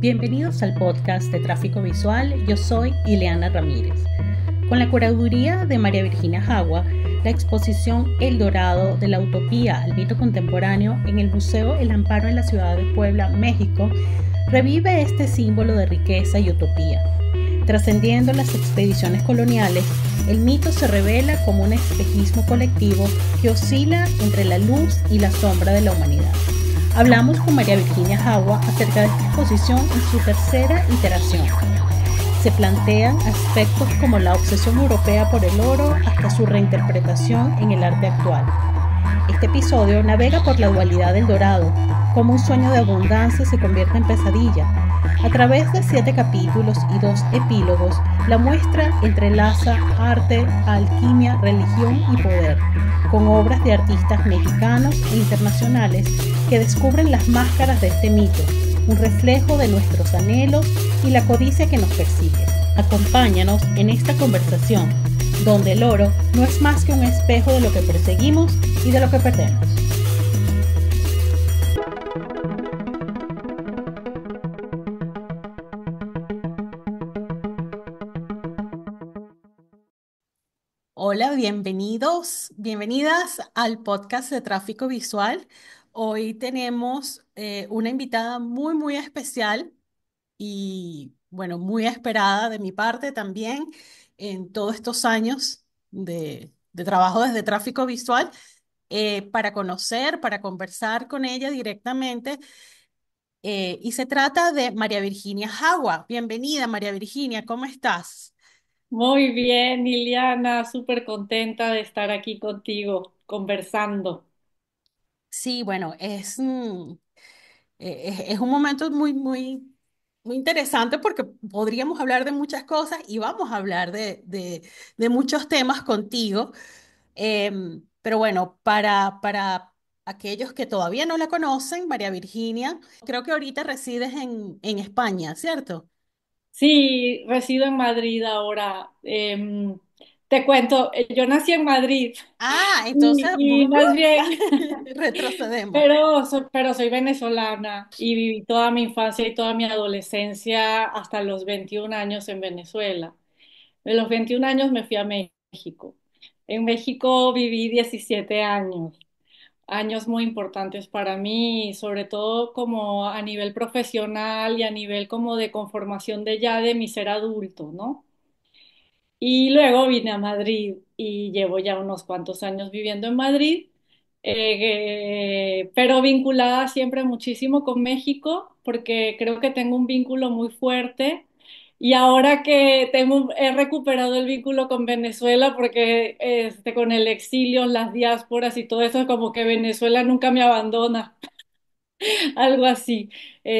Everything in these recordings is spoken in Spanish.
Bienvenidos al podcast de Tráfico Visual. Yo soy Ileana Ramírez. Con la curaduría de María Virginia Jagua, la exposición El Dorado de la Utopía al Mito Contemporáneo en el Museo El Amparo en la ciudad de Puebla, México, revive este símbolo de riqueza y utopía. Trascendiendo las expediciones coloniales, el mito se revela como un espejismo colectivo que oscila entre la luz y la sombra de la humanidad. Hablamos con María Virginia Jagua acerca de esta exposición en su tercera iteración. Se plantean aspectos como la obsesión europea por el oro hasta su reinterpretación en el arte actual. Este episodio navega por la dualidad del dorado, cómo un sueño de abundancia se convierte en pesadilla. A través de 7 capítulos y 2 epílogos, la muestra entrelaza arte, alquimia, religión y poder, con obras de artistas mexicanos e internacionales que descubren las máscaras de este mito, un reflejo de nuestros anhelos y la codicia que nos persigue. Acompáñanos en esta conversación, donde el oro no es más que un espejo de lo que perseguimos y de lo que perdemos. Hola, bienvenidos, bienvenidas al podcast de Tráfico Visual. Hoy tenemos una invitada muy especial y, bueno, muy esperada de mi parte también en todos estos años de trabajo desde Tráfico Visual, para conocer, para conversar con ella directamente. Y se trata de María Virginia Jagua. Bienvenida, María Virginia, ¿cómo estás? Muy bien, Liliana, súper contenta de estar aquí contigo conversando. Sí, bueno, es un momento muy interesante porque podríamos hablar de muchas cosas y vamos a hablar de muchos temas contigo. Pero bueno, para aquellos que todavía no la conocen, María Virginia, creo que ahorita resides en España, ¿cierto? Sí, resido en Madrid ahora. Te cuento, yo nací en Madrid Ah, entonces, y más bien, retrocedemos. pero soy venezolana y viví toda mi infancia y toda mi adolescencia hasta los 21 años en Venezuela. De los 21 años me fui a México. En México viví 17 años. Años muy importantes para mí, sobre todo como a nivel profesional y a nivel como de conformación de ya de mi ser adulto, ¿no? Y luego vine a Madrid y llevo ya unos cuantos años viviendo en Madrid, pero vinculada siempre muchísimo con México, porque creo que tengo un vínculo muy fuerte. Y ahora que he recuperado el vínculo con Venezuela, porque con el exilio, las diásporas y todo eso, como que Venezuela nunca me abandona, algo así. Se van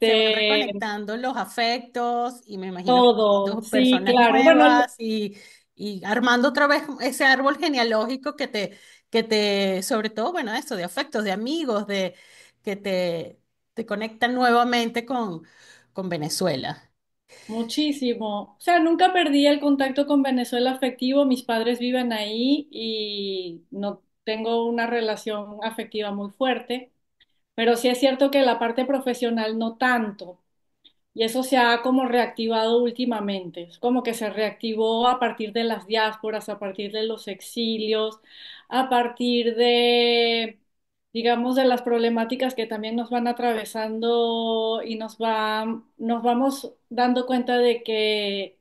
Este, reconectando los afectos y me imagino que todo, conociendo sí, personas claro. Bueno, nuevas y armando otra vez ese árbol genealógico sobre todo, bueno, eso, de afectos, de amigos, que te conectan nuevamente con Venezuela. muchísimo. O sea, nunca perdí el contacto con Venezuela afectivo. Mis padres viven ahí y no tengo una relación afectiva muy fuerte, pero sí es cierto que la parte profesional no tanto. Y eso se ha como reactivado últimamente. Es como que se reactivó a partir de las diásporas, a partir de los exilios, a partir de, digamos, de las problemáticas que también nos van atravesando y nos vamos dando cuenta de que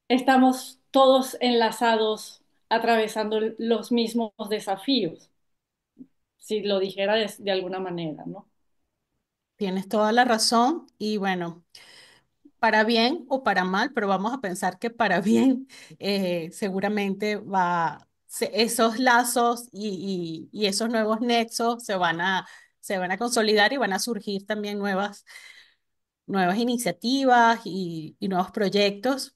estamos todos enlazados atravesando los mismos desafíos, si lo dijera de alguna manera, ¿no? Tienes toda la razón y bueno, para bien o para mal, pero vamos a pensar que para bien, seguramente esos lazos y esos nuevos nexos se van a consolidar y van a surgir también nuevas iniciativas y nuevos proyectos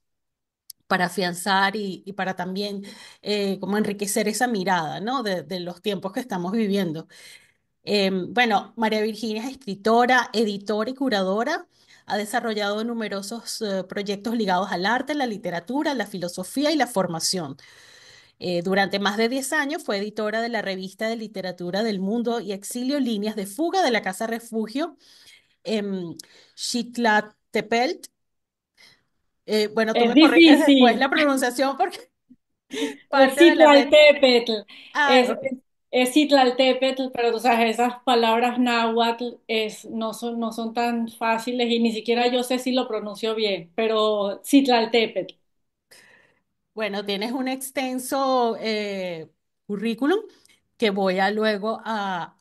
para afianzar y para también, como enriquecer esa mirada, ¿no? De los tiempos que estamos viviendo. Bueno, María Virginia es escritora, editora y curadora. Ha desarrollado numerosos proyectos ligados al arte, la literatura, la filosofía y la formación. Durante más de 10 años fue editora de la revista de literatura del Mundo y Exilio Líneas de Fuga de la Casa Refugio em, Xitlatepelt. Bueno, tú Es me corriges después difícil. la pronunciación porque Es parte de la letra. Citlaltépetl, Ah, es, ok. es Citlaltépetl, pero tú sabes, esas palabras náhuatl no son tan fáciles y ni siquiera yo sé si lo pronuncio bien, pero Citlaltépetl. Bueno, tienes un extenso currículum que voy a luego a-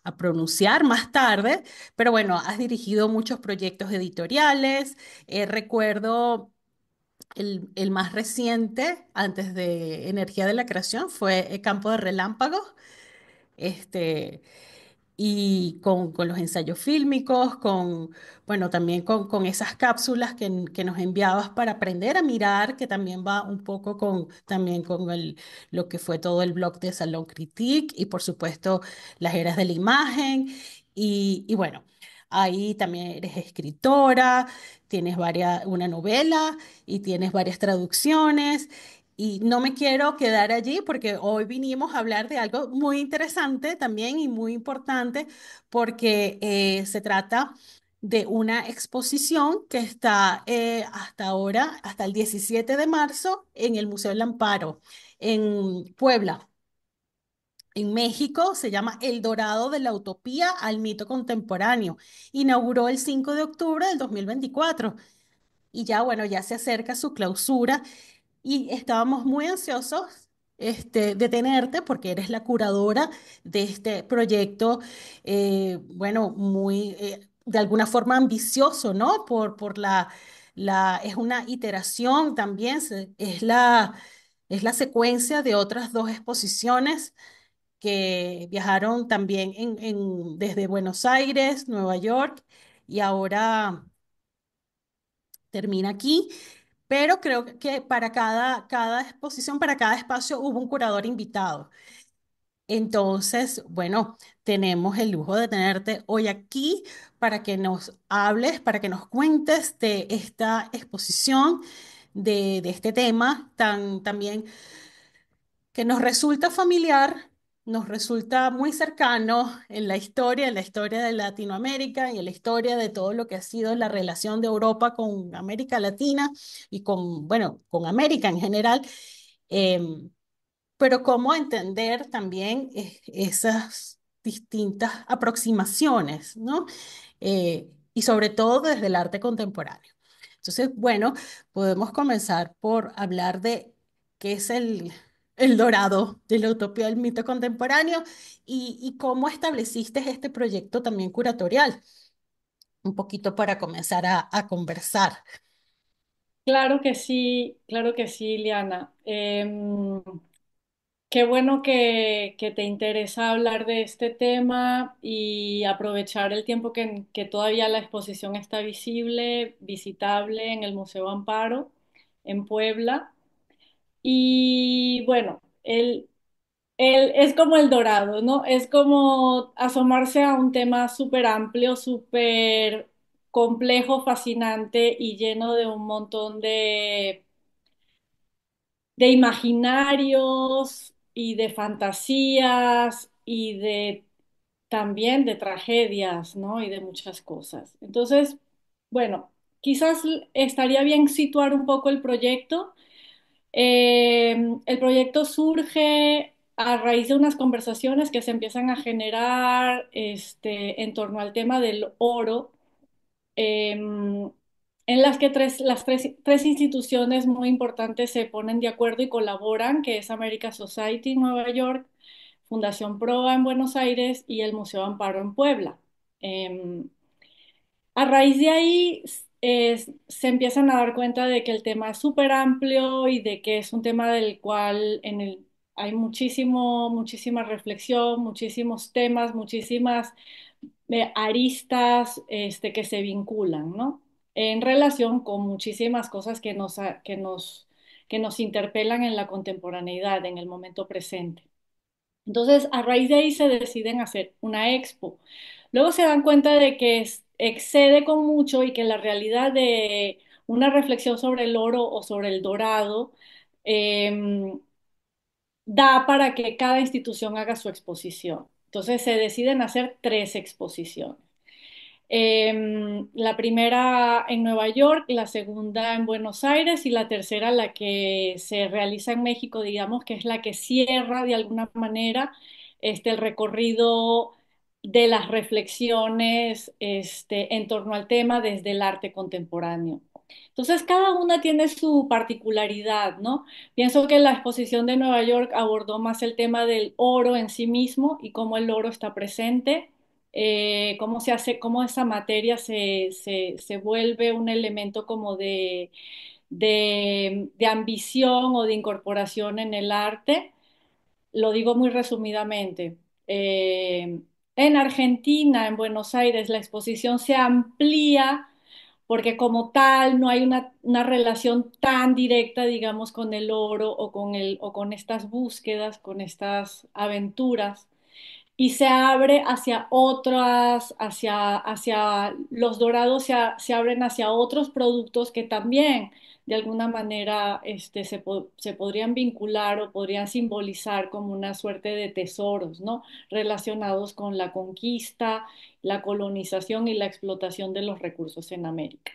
a pronunciar más tarde, pero bueno, has dirigido muchos proyectos editoriales. Recuerdo el más reciente, antes de Energía de la Creación, fue Campo de Relámpagos. Este, y con los ensayos fílmicos, bueno, también con esas cápsulas que nos enviabas para aprender a mirar, que también va un poco también con lo que fue todo el blog de Salón Critique y por supuesto las eras de la imagen. Y bueno, ahí también eres escritora, tienes una novela y tienes varias traducciones. Y no me quiero quedar allí porque hoy vinimos a hablar de algo muy interesante también y muy importante porque se trata de una exposición que está hasta ahora, hasta el 17 de marzo, en el Museo del Amparo, en Puebla. En México se llama El Dorado de la Utopía al Mito Contemporáneo. Inauguró el 5 de octubre del 2024 y ya, bueno, ya se acerca su clausura y estábamos muy ansiosos de tenerte porque eres la curadora de este proyecto, bueno, muy, de alguna forma ambicioso, ¿no? Es una iteración también, es la secuencia de otras dos exposiciones que viajaron también desde Buenos Aires, Nueva York, y ahora termina aquí. Pero creo que para cada exposición, para cada espacio, hubo un curador invitado. Entonces, bueno, tenemos el lujo de tenerte hoy aquí para que nos hables, para que nos cuentes de esta exposición, de este tema tan también que nos resulta familiar, nos resulta muy cercano en la historia de Latinoamérica y en la historia de todo lo que ha sido la relación de Europa con América Latina y bueno, con América en general. Em, pero cómo entender también esas distintas aproximaciones, ¿no? Y sobre todo desde el arte contemporáneo. Entonces, bueno, podemos comenzar por hablar de qué es el dorado de la utopía del mito contemporáneo y cómo estableciste este proyecto también curatorial, un poquito para comenzar a conversar. Claro que sí, Liana. Qué bueno que te interesa hablar de este tema y aprovechar el tiempo que todavía la exposición está visible, visitable en el Museo Amparo en Puebla. Y bueno, es como el dorado, ¿no? Es como asomarse a un tema súper amplio, súper complejo, fascinante y lleno de un montón de imaginarios y de fantasías y de también de tragedias, ¿no? Y de muchas cosas. Entonces, bueno, quizás estaría bien situar un poco el proyecto. El proyecto surge a raíz de unas conversaciones que se empiezan a generar en torno al tema del oro, en las que tres instituciones muy importantes se ponen de acuerdo y colaboran, que es America Society en Nueva York, Fundación Proa en Buenos Aires y el Museo Amparo en Puebla. Em, a raíz de ahí se empiezan a dar cuenta de que el tema es súper amplio y de que es un tema del cual hay muchísima reflexión, muchísimos temas, muchísimas aristas que se vinculan, ¿no? En relación con muchísimas cosas que nos interpelan en la contemporaneidad, en el momento presente. Entonces, a raíz de ahí se deciden hacer una expo. Luego se dan cuenta de que excede con mucho y que la realidad de una reflexión sobre el oro o sobre el dorado da para que cada institución haga su exposición. Entonces se deciden hacer tres exposiciones. La primera en Nueva York, la segunda en Buenos Aires y la tercera la que se realiza en México, digamos que es la que cierra de alguna manera el recorrido de las reflexiones en torno al tema desde el arte contemporáneo. Entonces, cada una tiene su particularidad, ¿no? Pienso que la exposición de Nueva York abordó más el tema del oro en sí mismo y cómo el oro está presente, cómo se hace, cómo esa materia se vuelve un elemento como de ambición o de incorporación en el arte. Lo digo muy resumidamente. Eh, en Argentina, en Buenos Aires, la exposición se amplía porque como tal no hay una relación tan directa, digamos, con el oro o con estas búsquedas, con estas aventuras y se abre hacia otras, hacia los dorados se abren hacia otros productos que también de alguna manera se podrían vincular o podrían simbolizar como una suerte de tesoros, ¿no? Relacionados con la conquista, la colonización y la explotación de los recursos en América.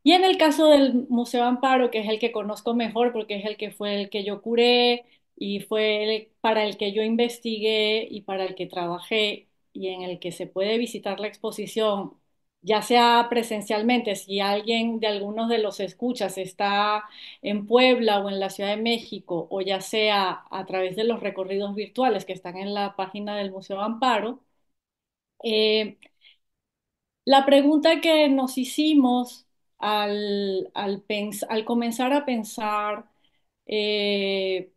Y en el caso del Museo Amparo, que es el que conozco mejor porque es el que fue el que yo curé y fue para el que yo investigué y para el que trabajé y en el que se puede visitar la exposición, ya sea presencialmente, si alguien de algunos de los escuchas está en Puebla o en la Ciudad de México, o ya sea a través de los recorridos virtuales que están en la página del Museo Amparo. eh, la pregunta que nos hicimos al comenzar a pensar eh,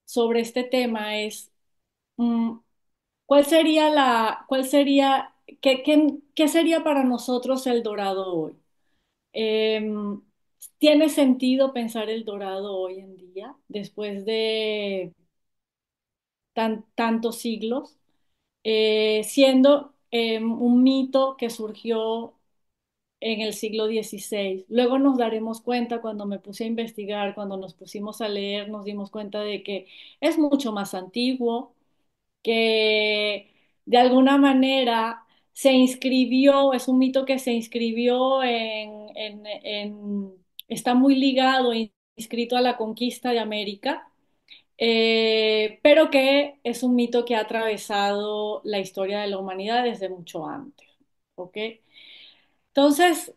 sobre este tema es, mm, ¿qué sería para nosotros el dorado hoy? Em, ¿Tiene sentido pensar el dorado hoy en día, después de tantos siglos? Siendo un mito que surgió en el siglo XVI. Luego nos daremos cuenta, cuando me puse a investigar, cuando nos pusimos a leer, nos dimos cuenta de que es mucho más antiguo, que de alguna manera se inscribió, es un mito que se inscribió está muy ligado, inscrito a la conquista de América, pero que es un mito que ha atravesado la historia de la humanidad desde mucho antes. ¿Ok? Entonces,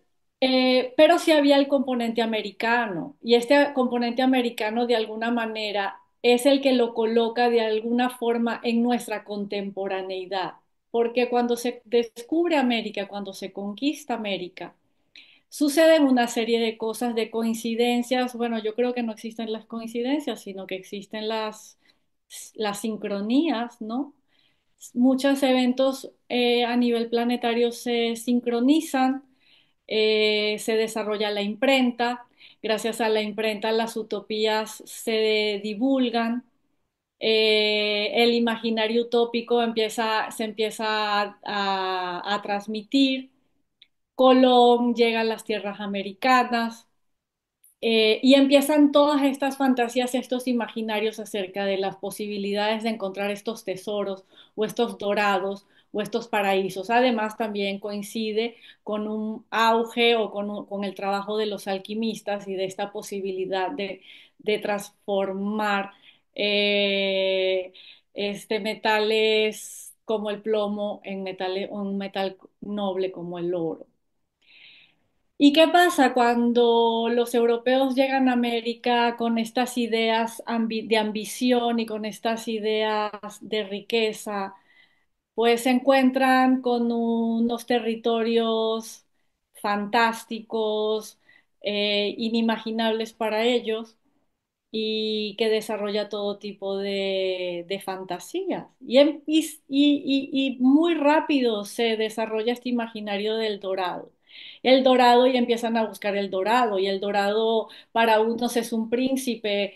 pero sí había el componente americano, y este componente americano de alguna manera es el que lo coloca de alguna forma en nuestra contemporaneidad, porque cuando se descubre América, cuando se conquista América, suceden una serie de cosas, de coincidencias. Bueno, yo creo que no existen las coincidencias, sino que existen las sincronías, ¿no? Muchos eventos a nivel planetario se sincronizan, se desarrolla la imprenta, gracias a la imprenta las utopías se divulgan, el imaginario utópico se empieza a transmitir, Colón llega a las tierras americanas, y empiezan todas estas fantasías, estos imaginarios acerca de las posibilidades de encontrar estos tesoros o estos dorados o estos paraísos. Además, también coincide con un auge o con el trabajo de los alquimistas y de esta posibilidad de transformar eh, metales como el plomo en un metal noble como el oro. ¿Y qué pasa cuando los europeos llegan a América con estas ideas de ambición y con estas ideas de riqueza? Pues se encuentran con unos territorios fantásticos, inimaginables para ellos, y que desarrolla todo tipo de fantasías. Y muy rápido se desarrolla este imaginario del dorado. El dorado, y empiezan a buscar el dorado, y el dorado para unos es un príncipe,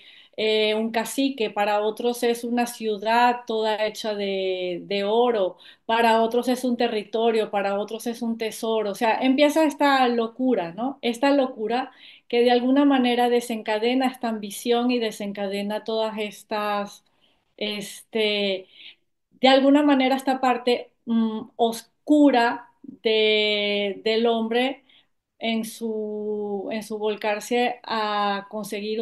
un cacique, para otros es una ciudad toda hecha de oro, para otros es un territorio, para otros es un tesoro. O sea, empieza esta locura, ¿no? Esta locura que de alguna manera desencadena esta ambición y desencadena todas estas este, de alguna manera esta parte oscura del hombre en su volcarse a conseguir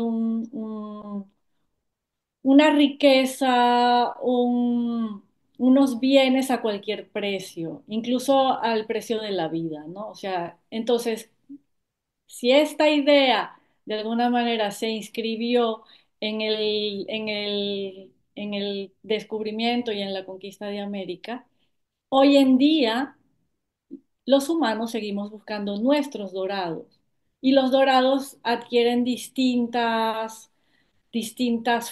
una riqueza, unos bienes a cualquier precio, incluso al precio de la vida, ¿no? O sea, entonces, si esta idea de alguna manera se inscribió en el descubrimiento y en la conquista de América, hoy en día los humanos seguimos buscando nuestros dorados y los dorados adquieren distintas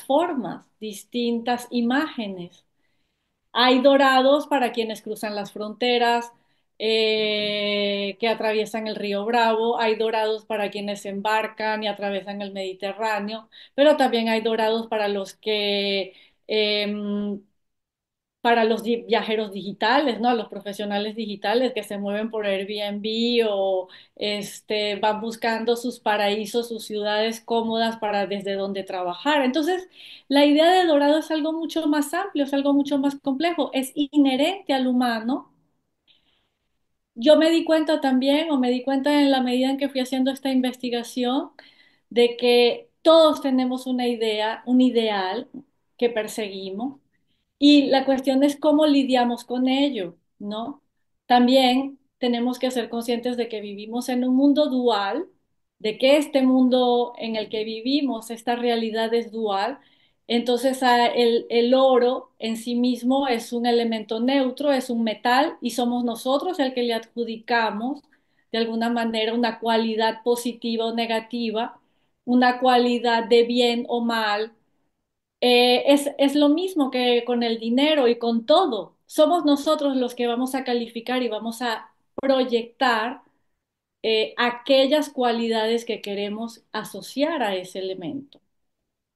formas, distintas imágenes. Hay dorados para quienes cruzan las fronteras, que atraviesan el río Bravo, hay dorados para quienes embarcan y atraviesan el Mediterráneo, pero también hay dorados eh, para los viajeros digitales, ¿no? Los profesionales digitales que se mueven por Airbnb o van buscando sus paraísos, sus ciudades cómodas para desde donde trabajar. Entonces, la idea de dorado es algo mucho más amplio, es algo mucho más complejo, es inherente al humano. Yo me di cuenta también, o me di cuenta en la medida en que fui haciendo esta investigación, de que todos tenemos una idea, un ideal que perseguimos y la cuestión es cómo lidiamos con ello, ¿no? También tenemos que ser conscientes de que vivimos en un mundo dual, de que este mundo en el que vivimos, esta realidad es dual. Entonces, el oro en sí mismo es un elemento neutro, es un metal y somos nosotros el que le adjudicamos de alguna manera una cualidad positiva o negativa, una cualidad de bien o mal. Es lo mismo que con el dinero y con todo. Somos nosotros los que vamos a calificar y vamos a proyectar aquellas cualidades que queremos asociar a ese elemento.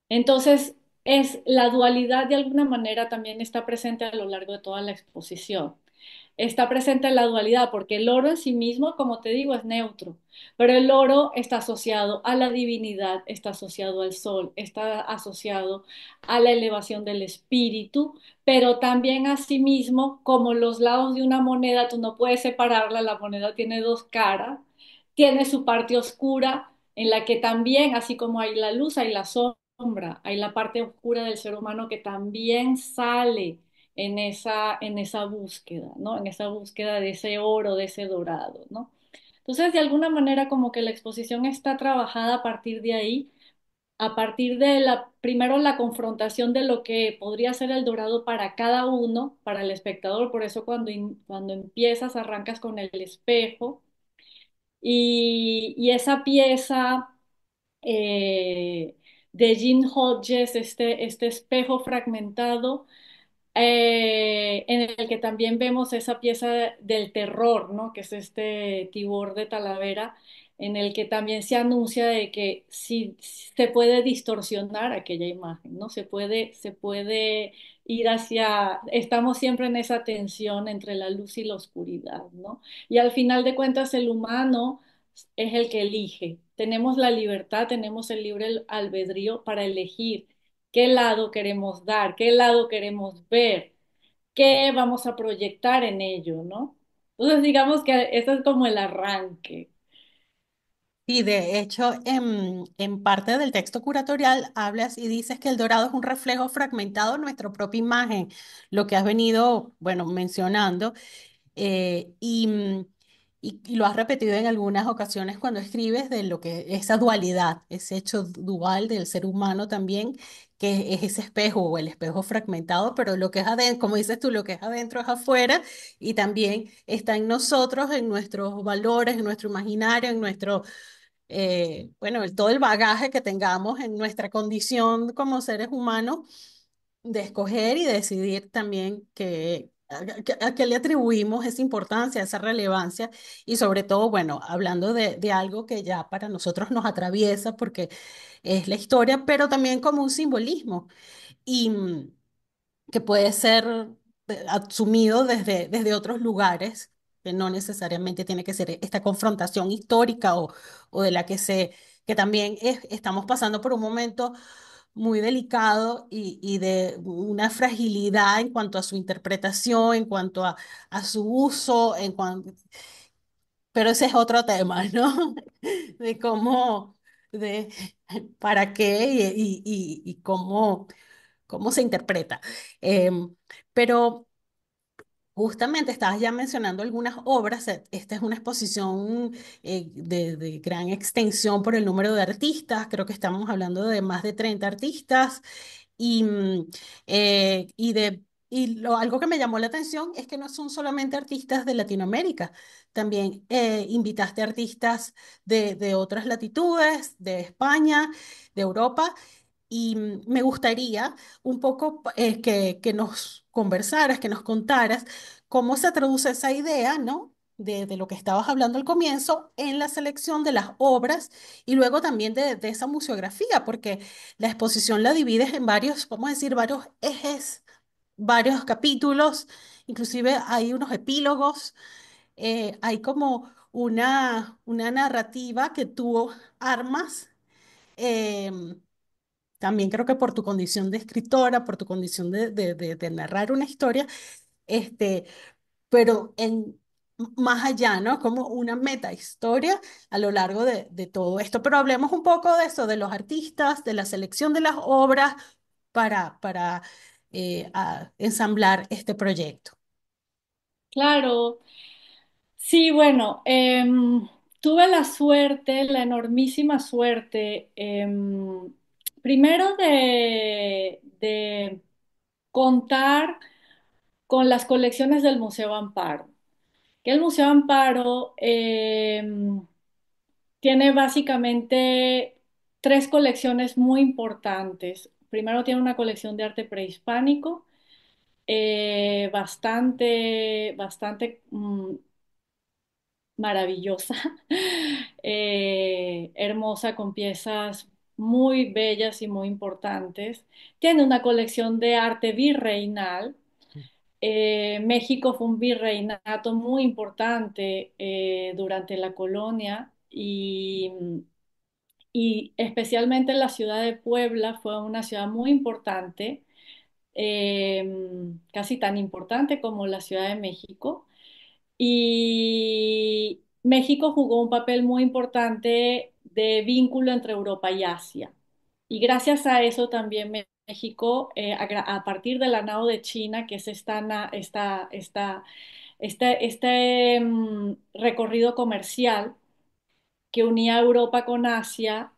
Entonces, es la dualidad de alguna manera también está presente a lo largo de toda la exposición. Está presente la dualidad porque el oro en sí mismo, como te digo, es neutro, pero el oro está asociado a la divinidad, está asociado al sol, está asociado a la elevación del espíritu, pero también asimismo, como los lados de una moneda, tú no puedes separarla, la moneda tiene dos caras, tiene su parte oscura en la que también, así como hay la luz, hay la sombra, hay la parte oscura del ser humano que también sale en esa búsqueda, ¿no? En esa búsqueda de ese oro, de ese dorado, ¿no? Entonces, de alguna manera, como que la exposición está trabajada a partir de ahí, a partir de primero la confrontación de lo que podría ser el dorado para cada uno, para el espectador, por eso cuando empiezas, arrancas con el espejo y esa pieza de Jean Hodges, este espejo fragmentado, en el que también vemos esa pieza del terror, ¿no? Que es este Tibor de Talavera, en el que también se anuncia de que sí se puede distorsionar aquella imagen, ¿no? Se puede ir hacia, estamos siempre en esa tensión entre la luz y la oscuridad, ¿no? Y al final de cuentas el humano es el que elige. Tenemos la libertad, tenemos el libre albedrío para elegir qué lado queremos dar, qué lado queremos ver, qué vamos a proyectar en ello, ¿no? Entonces, digamos que eso es como el arranque. Y de hecho, en parte del texto curatorial hablas y dices que el dorado es un reflejo fragmentado de nuestra propia imagen, lo que has venido, bueno, mencionando. Y lo has repetido en algunas ocasiones cuando escribes de lo que esa dualidad, ese hecho dual del ser humano también, que es ese espejo o el espejo fragmentado, pero lo que es adentro, como dices tú, lo que es adentro es afuera y también está en nosotros, en nuestros valores, en nuestro imaginario, en nuestro, bueno, todo el bagaje que tengamos en nuestra condición como seres humanos de escoger y decidir también a qué le atribuimos esa importancia, esa relevancia y sobre todo, bueno, hablando de algo que ya para nosotros nos atraviesa porque es la historia, pero también como un simbolismo y que puede ser asumido desde otros lugares, que no necesariamente tiene que ser esta confrontación histórica o de la que que también estamos pasando por un momento muy delicado y de una fragilidad en cuanto a su interpretación, en cuanto a su uso, pero ese es otro tema, ¿no? De cómo, de para qué y cómo se interpreta. Pero justamente estabas ya mencionando algunas obras. Esta es una exposición de gran extensión por el número de artistas. Creo que estamos hablando de más de 30 artistas. Y, algo que me llamó la atención es que no son solamente artistas de Latinoamérica, también invitaste artistas de otras latitudes, de España, de Europa, y me gustaría un poco que nos conversaras, que nos contaras cómo se traduce esa idea, ¿no? De lo que estabas hablando al comienzo en la selección de las obras y luego también de esa museografía, porque la exposición la divides en varios, vamos a decir, varios ejes, varios capítulos, inclusive hay unos epílogos, hay como una narrativa que tú armas. em, También creo que por tu condición de escritora, por tu condición de narrar una historia, este, pero más allá, ¿no? Como una meta historia a lo largo de todo esto. Pero hablemos un poco de eso, de los artistas, de la selección de las obras para ensamblar este proyecto. Claro, sí, bueno, tuve la suerte, la enormísima suerte, primero de contar con las colecciones del Museo Amparo, que el Museo Amparo tiene básicamente tres colecciones muy importantes. Primero tiene una colección de arte prehispánico, bastante maravillosa, hermosa, con piezas muy bellas y muy importantes. Tiene una colección de arte virreinal. México fue un virreinato muy importante durante la colonia y especialmente la ciudad de Puebla fue una ciudad muy importante, casi tan importante como la Ciudad de México. Y México jugó un papel muy importante de vínculo entre Europa y Asia. Y gracias a eso también México, a partir de la NAO de China, que es este recorrido comercial que unía Europa con Asia,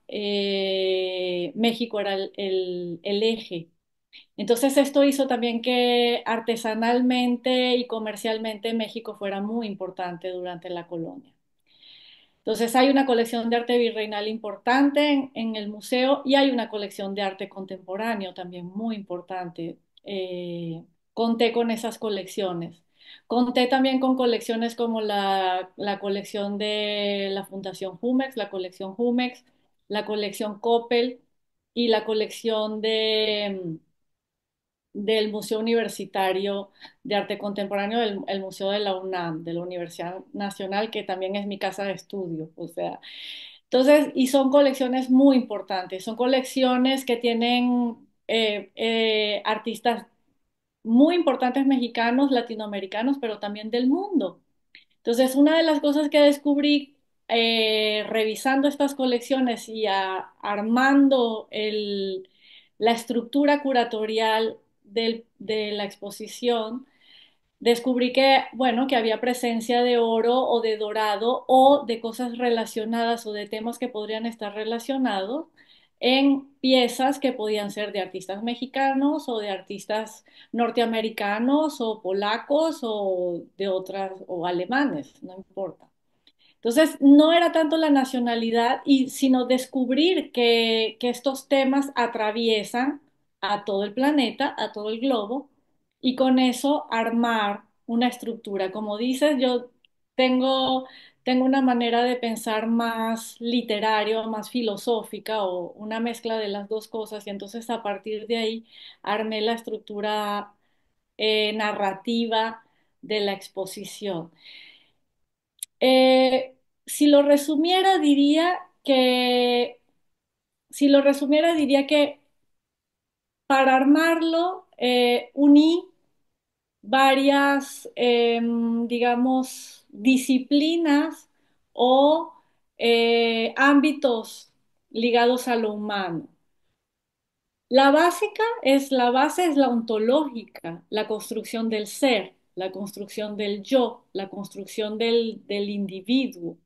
México era el eje. Entonces esto hizo también que artesanalmente y comercialmente México fuera muy importante durante la colonia. Entonces hay una colección de arte virreinal importante en el museo y hay una colección de arte contemporáneo también muy importante. Conté con esas colecciones. Conté también con colecciones como la colección de la Fundación Jumex, la colección Jumex, la colección Coppel y la colección del Museo Universitario de Arte Contemporáneo, el Museo de la UNAM, de la Universidad Nacional, que también es mi casa de estudio. O sea, entonces, y son colecciones muy importantes, son colecciones que tienen artistas muy importantes mexicanos, latinoamericanos, pero también del mundo. Entonces, una de las cosas que descubrí revisando estas colecciones y armando la estructura curatorial de la exposición, descubrí que, bueno, que había presencia de oro o de dorado o de cosas relacionadas o de temas que podrían estar relacionados en piezas que podían ser de artistas mexicanos o de artistas norteamericanos o polacos o de otras o alemanes, no importa. Entonces, no era tanto la nacionalidad, sino descubrir que estos temas atraviesan a todo el planeta, a todo el globo, y con eso armar una estructura. Como dices, yo tengo, tengo una manera de pensar más literario, más filosófica o una mezcla de las dos cosas, y entonces a partir de ahí armé la estructura narrativa de la exposición. Eh, si lo resumiera, diría que, si lo resumiera, diría que para armarlo, uní varias, digamos, disciplinas o ámbitos ligados a lo humano. La base es la ontológica, la construcción del ser, la construcción del yo, la construcción del individuo,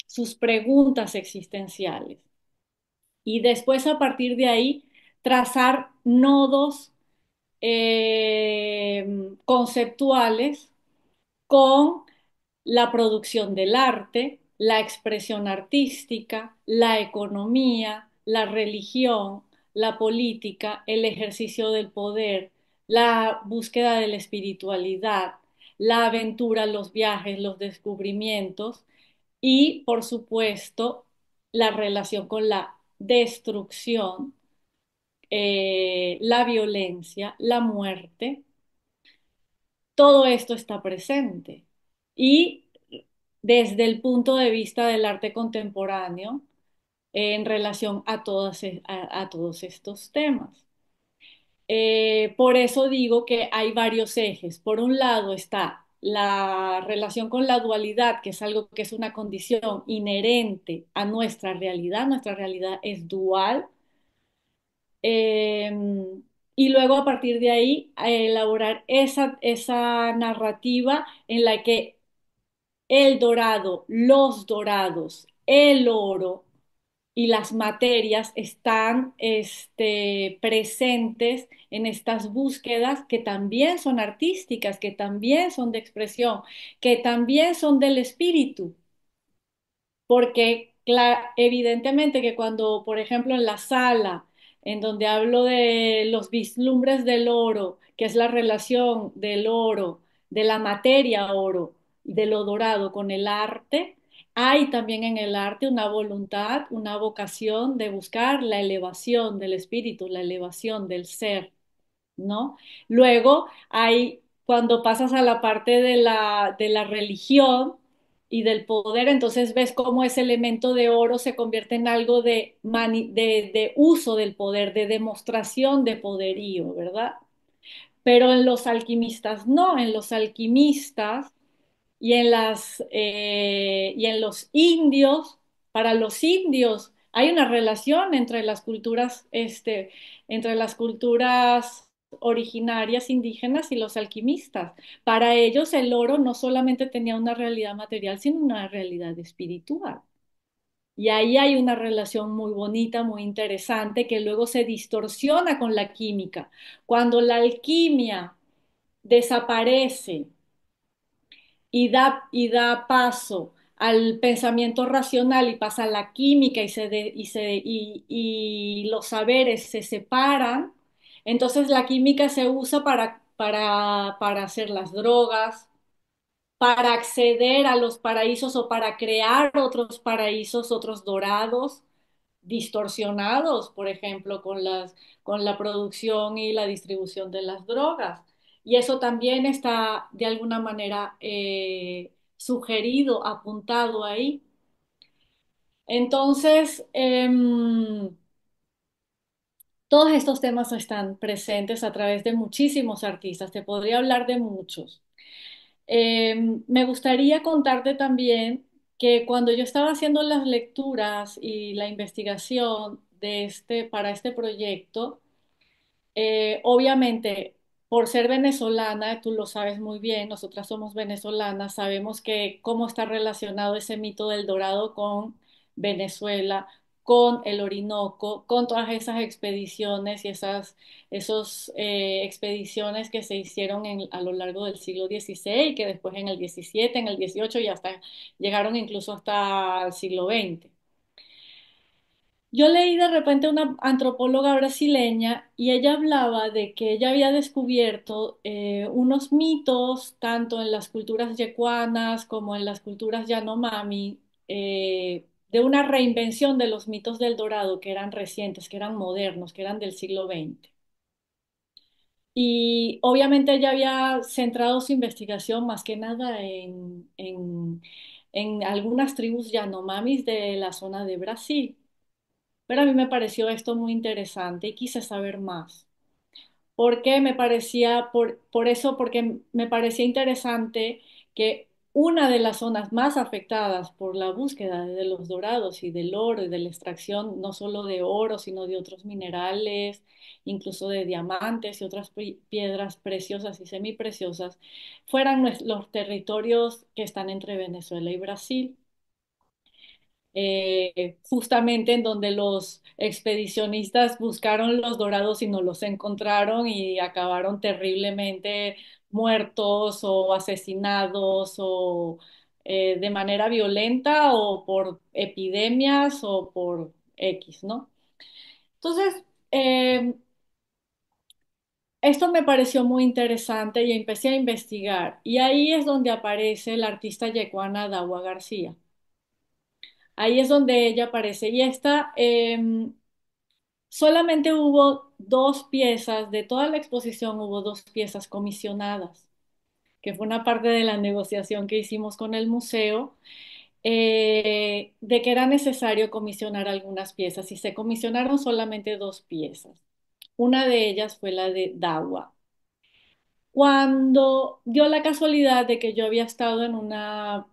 sus preguntas existenciales. Y después a partir de ahí trazar nodos conceptuales con la producción del arte, la expresión artística, la economía, la religión, la política, el ejercicio del poder, la búsqueda de la espiritualidad, la aventura, los viajes, los descubrimientos y, por supuesto, la relación con la destrucción, la violencia, la muerte. Todo esto está presente. Y desde el punto de vista del arte contemporáneo, en relación a todos estos temas. Por eso digo que hay varios ejes. Por un lado está la relación con la dualidad, que es algo que es una condición inherente a nuestra realidad. Nuestra realidad es dual. Eh, y luego a partir de ahí a elaborar esa narrativa en la que el dorado, los dorados, el oro y las materias están presentes en estas búsquedas que también son artísticas, que también son de expresión, que también son del espíritu. Porque evidentemente que cuando, por ejemplo, en la sala, en donde hablo de los vislumbres del oro, que es la relación del oro, de la materia oro y de lo dorado con el arte, hay también en el arte una voluntad, una vocación de buscar la elevación del espíritu, la elevación del ser. ¿No? Luego hay, cuando pasas a la parte de la religión y del poder, entonces ves cómo ese elemento de oro se convierte en algo de uso del poder, de demostración de poderío, ¿verdad? Pero en los alquimistas no, en los alquimistas y en los indios, para los indios hay una relación entre las culturas originarias indígenas y los alquimistas. Para ellos el oro no solamente tenía una realidad material, sino una realidad espiritual. Y ahí hay una relación muy bonita, muy interesante, que luego se distorsiona con la química. Cuando la alquimia desaparece y da paso al pensamiento racional y pasa a la química y los saberes se separan, entonces la química se usa para hacer las drogas, para acceder a los paraísos o para crear otros paraísos, otros dorados distorsionados, por ejemplo, con la producción y la distribución de las drogas. Y eso también está de alguna manera sugerido, apuntado ahí. Entonces, todos estos temas están presentes a través de muchísimos artistas. Te podría hablar de muchos. Me gustaría contarte también que cuando yo estaba haciendo las lecturas y la investigación para este proyecto, obviamente, por ser venezolana, tú lo sabes muy bien, nosotras somos venezolanas, sabemos que cómo está relacionado ese mito del Dorado con Venezuela, con el Orinoco, con todas esas expediciones y esos expediciones que se hicieron a lo largo del siglo XVI, y que después en el XVII, en el XVIII y hasta llegaron incluso hasta el siglo XX. Yo leí de repente una antropóloga brasileña y ella hablaba de que ella había descubierto unos mitos, tanto en las culturas yecuanas como en las culturas Yanomami, de una reinvención de los mitos del Dorado que eran recientes, que eran modernos, que eran del siglo XX. Y obviamente ella había centrado su investigación más que nada en algunas tribus Yanomamis de la zona de Brasil. Pero a mí me pareció esto muy interesante y quise saber más. porque por eso, porque me parecía interesante que una de las zonas más afectadas por la búsqueda de los dorados y del oro y de la extracción, no solo de oro, sino de otros minerales, incluso de diamantes y otras piedras preciosas y semipreciosas, fueran los territorios que están entre Venezuela y Brasil, justamente en donde los expedicionistas buscaron los dorados y no los encontraron y acabaron terriblemente muertos o asesinados o de manera violenta o por epidemias o por X, ¿no? Entonces, esto me pareció muy interesante y empecé a investigar y ahí es donde aparece la artista yecuana Dawa García. Ahí es donde ella aparece. Y esta, solamente hubo dos piezas, de toda la exposición hubo dos piezas comisionadas, que fue una parte de la negociación que hicimos con el museo, de que era necesario comisionar algunas piezas y se comisionaron solamente dos piezas. Una de ellas fue la de Dawa. Cuando dio la casualidad de que yo había estado en una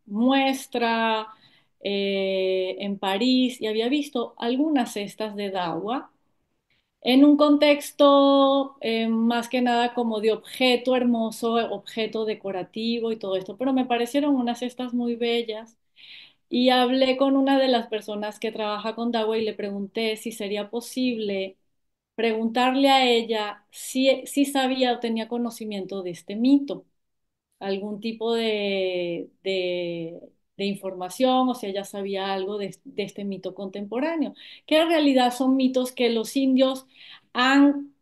muestra en París y había visto algunas cestas de Dawa en un contexto más que nada como de objeto hermoso, objeto decorativo y todo esto, pero me parecieron unas cestas muy bellas. Y hablé con una de las personas que trabaja con Dawa y le pregunté si sería posible preguntarle a ella si sabía o tenía conocimiento de este mito, algún tipo de información o si ella sabía algo de este mito contemporáneo, que en realidad son mitos que los indios han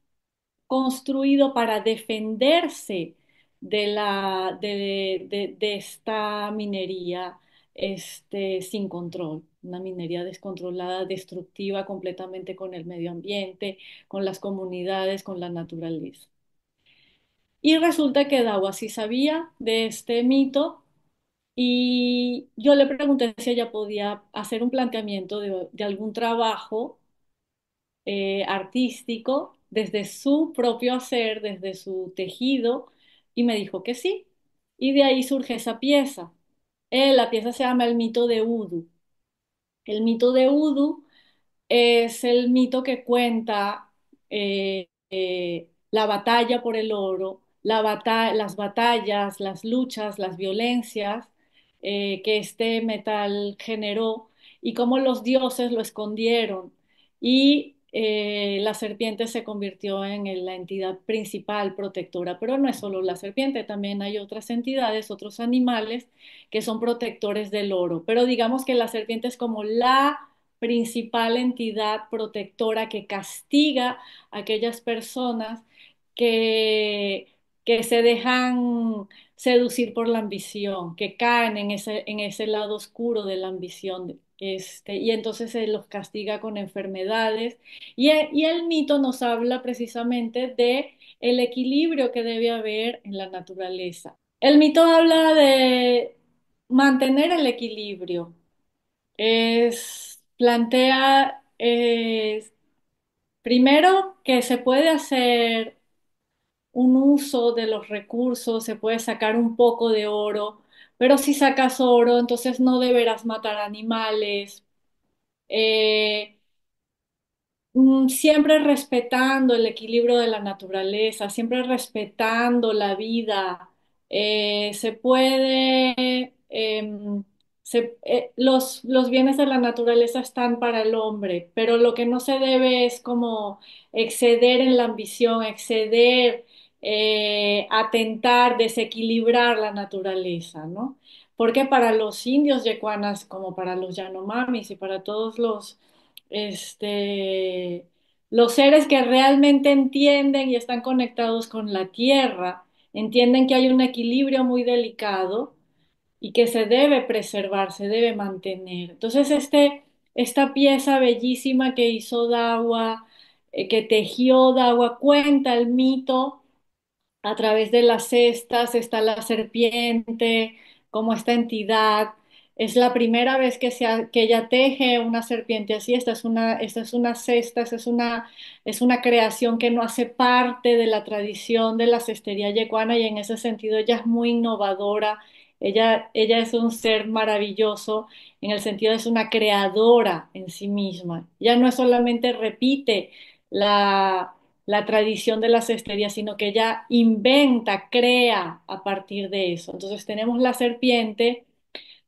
construido para defenderse de esta minería sin control, una minería descontrolada, destructiva completamente con el medio ambiente, con las comunidades, con la naturaleza. Y resulta que Dawa sí sabía de este mito y yo le pregunté si ella podía hacer un planteamiento de algún trabajo artístico desde su propio hacer, desde su tejido, y me dijo que sí. Y de ahí surge esa pieza. La pieza se llama El mito de Udu. El mito de Udu es el mito que cuenta la batalla por el oro, las batallas, las luchas, las violencias que este metal generó y cómo los dioses lo escondieron y la serpiente se convirtió en la entidad principal protectora. Pero no es solo la serpiente, también hay otras entidades, otros animales que son protectores del oro. Pero digamos que la serpiente es como la principal entidad protectora que castiga a aquellas personas que, que se dejan seducir por la ambición, que caen en ese lado oscuro de la ambición. Y entonces se los castiga con enfermedades. Y el mito nos habla precisamente de el equilibrio que debe haber en la naturaleza. El mito habla de mantener el equilibrio, plantea primero que se puede hacer un uso de los recursos, se puede sacar un poco de oro, pero si sacas oro, entonces no deberás matar animales. Eh, Siempre respetando el equilibrio de la naturaleza, siempre respetando la vida. Se puede, los bienes de la naturaleza están para el hombre, pero lo que no se debe es como exceder en la ambición, exceder, atentar, desequilibrar la naturaleza, ¿no? Porque para los indios yecuanas, como para los Yanomamis y para todos los seres que realmente entienden y están conectados con la tierra, entienden que hay un equilibrio muy delicado y que se debe preservar, se debe mantener. Entonces, esta pieza bellísima que hizo Dawa, que tejió Dawa, cuenta el mito a través de las cestas, está la serpiente como esta entidad. Es la primera vez que ella teje una serpiente así. Esta es una cesta, es una creación que no hace parte de la tradición de la cestería yecuana y en ese sentido ella es muy innovadora. Ella es un ser maravilloso en el sentido de es una creadora en sí misma. Ya no es solamente repite la, la tradición de la cestería, sino que ella inventa, crea a partir de eso. Entonces tenemos la serpiente.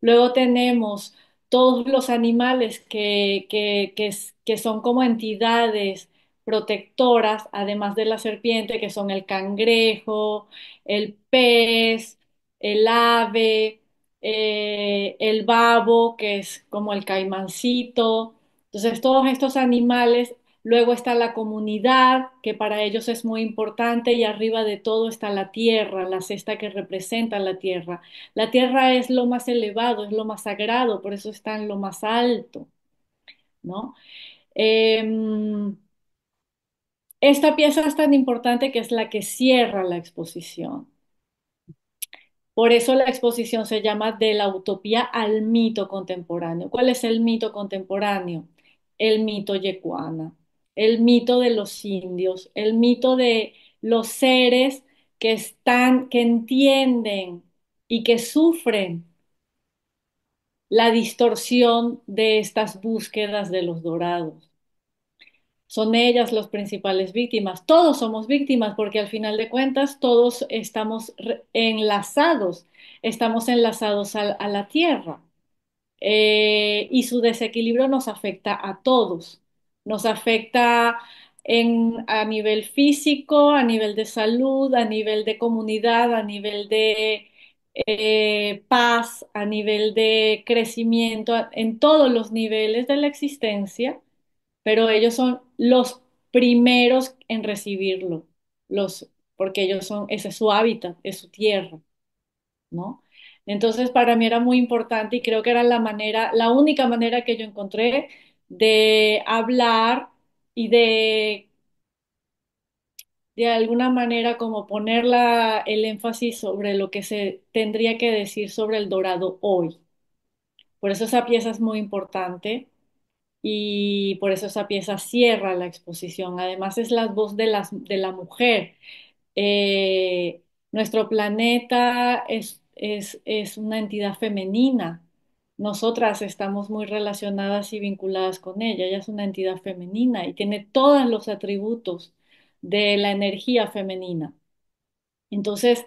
Luego tenemos todos los animales que son como entidades protectoras, además de la serpiente, que son el cangrejo, el pez, el ave, el babo, que es como el caimancito. Entonces, todos estos animales. Luego está la comunidad, que para ellos es muy importante, y arriba de todo está la tierra, la cesta que representa la tierra. La tierra es lo más elevado, es lo más sagrado, por eso está en lo más alto, ¿no? Em, Esta pieza es tan importante que es la que cierra la exposición. Por eso la exposición se llama De la utopía al mito contemporáneo. ¿Cuál es el mito contemporáneo? El mito yecuana, el mito de los indios, el mito de los seres que entienden y que sufren la distorsión de estas búsquedas de los dorados. Son ellas las principales víctimas. Todos somos víctimas porque al final de cuentas todos estamos enlazados a la tierra. Y su desequilibrio nos afecta a todos. Nos afecta a nivel físico, a nivel de salud, a nivel de comunidad, a nivel de paz, a nivel de crecimiento, en todos los niveles de la existencia, pero ellos son los primeros en recibirlo, porque ese es su hábitat, es su tierra, ¿no? Entonces, para mí era muy importante y creo que era la única manera que yo encontré de hablar y de alguna manera como poner el énfasis sobre lo que se tendría que decir sobre el dorado hoy. Por eso esa pieza es muy importante y por eso esa pieza cierra la exposición. Además es la voz de la mujer. Eh, Nuestro planeta es una entidad femenina. Nosotras estamos muy relacionadas y vinculadas con ella. Ella es una entidad femenina y tiene todos los atributos de la energía femenina. Entonces,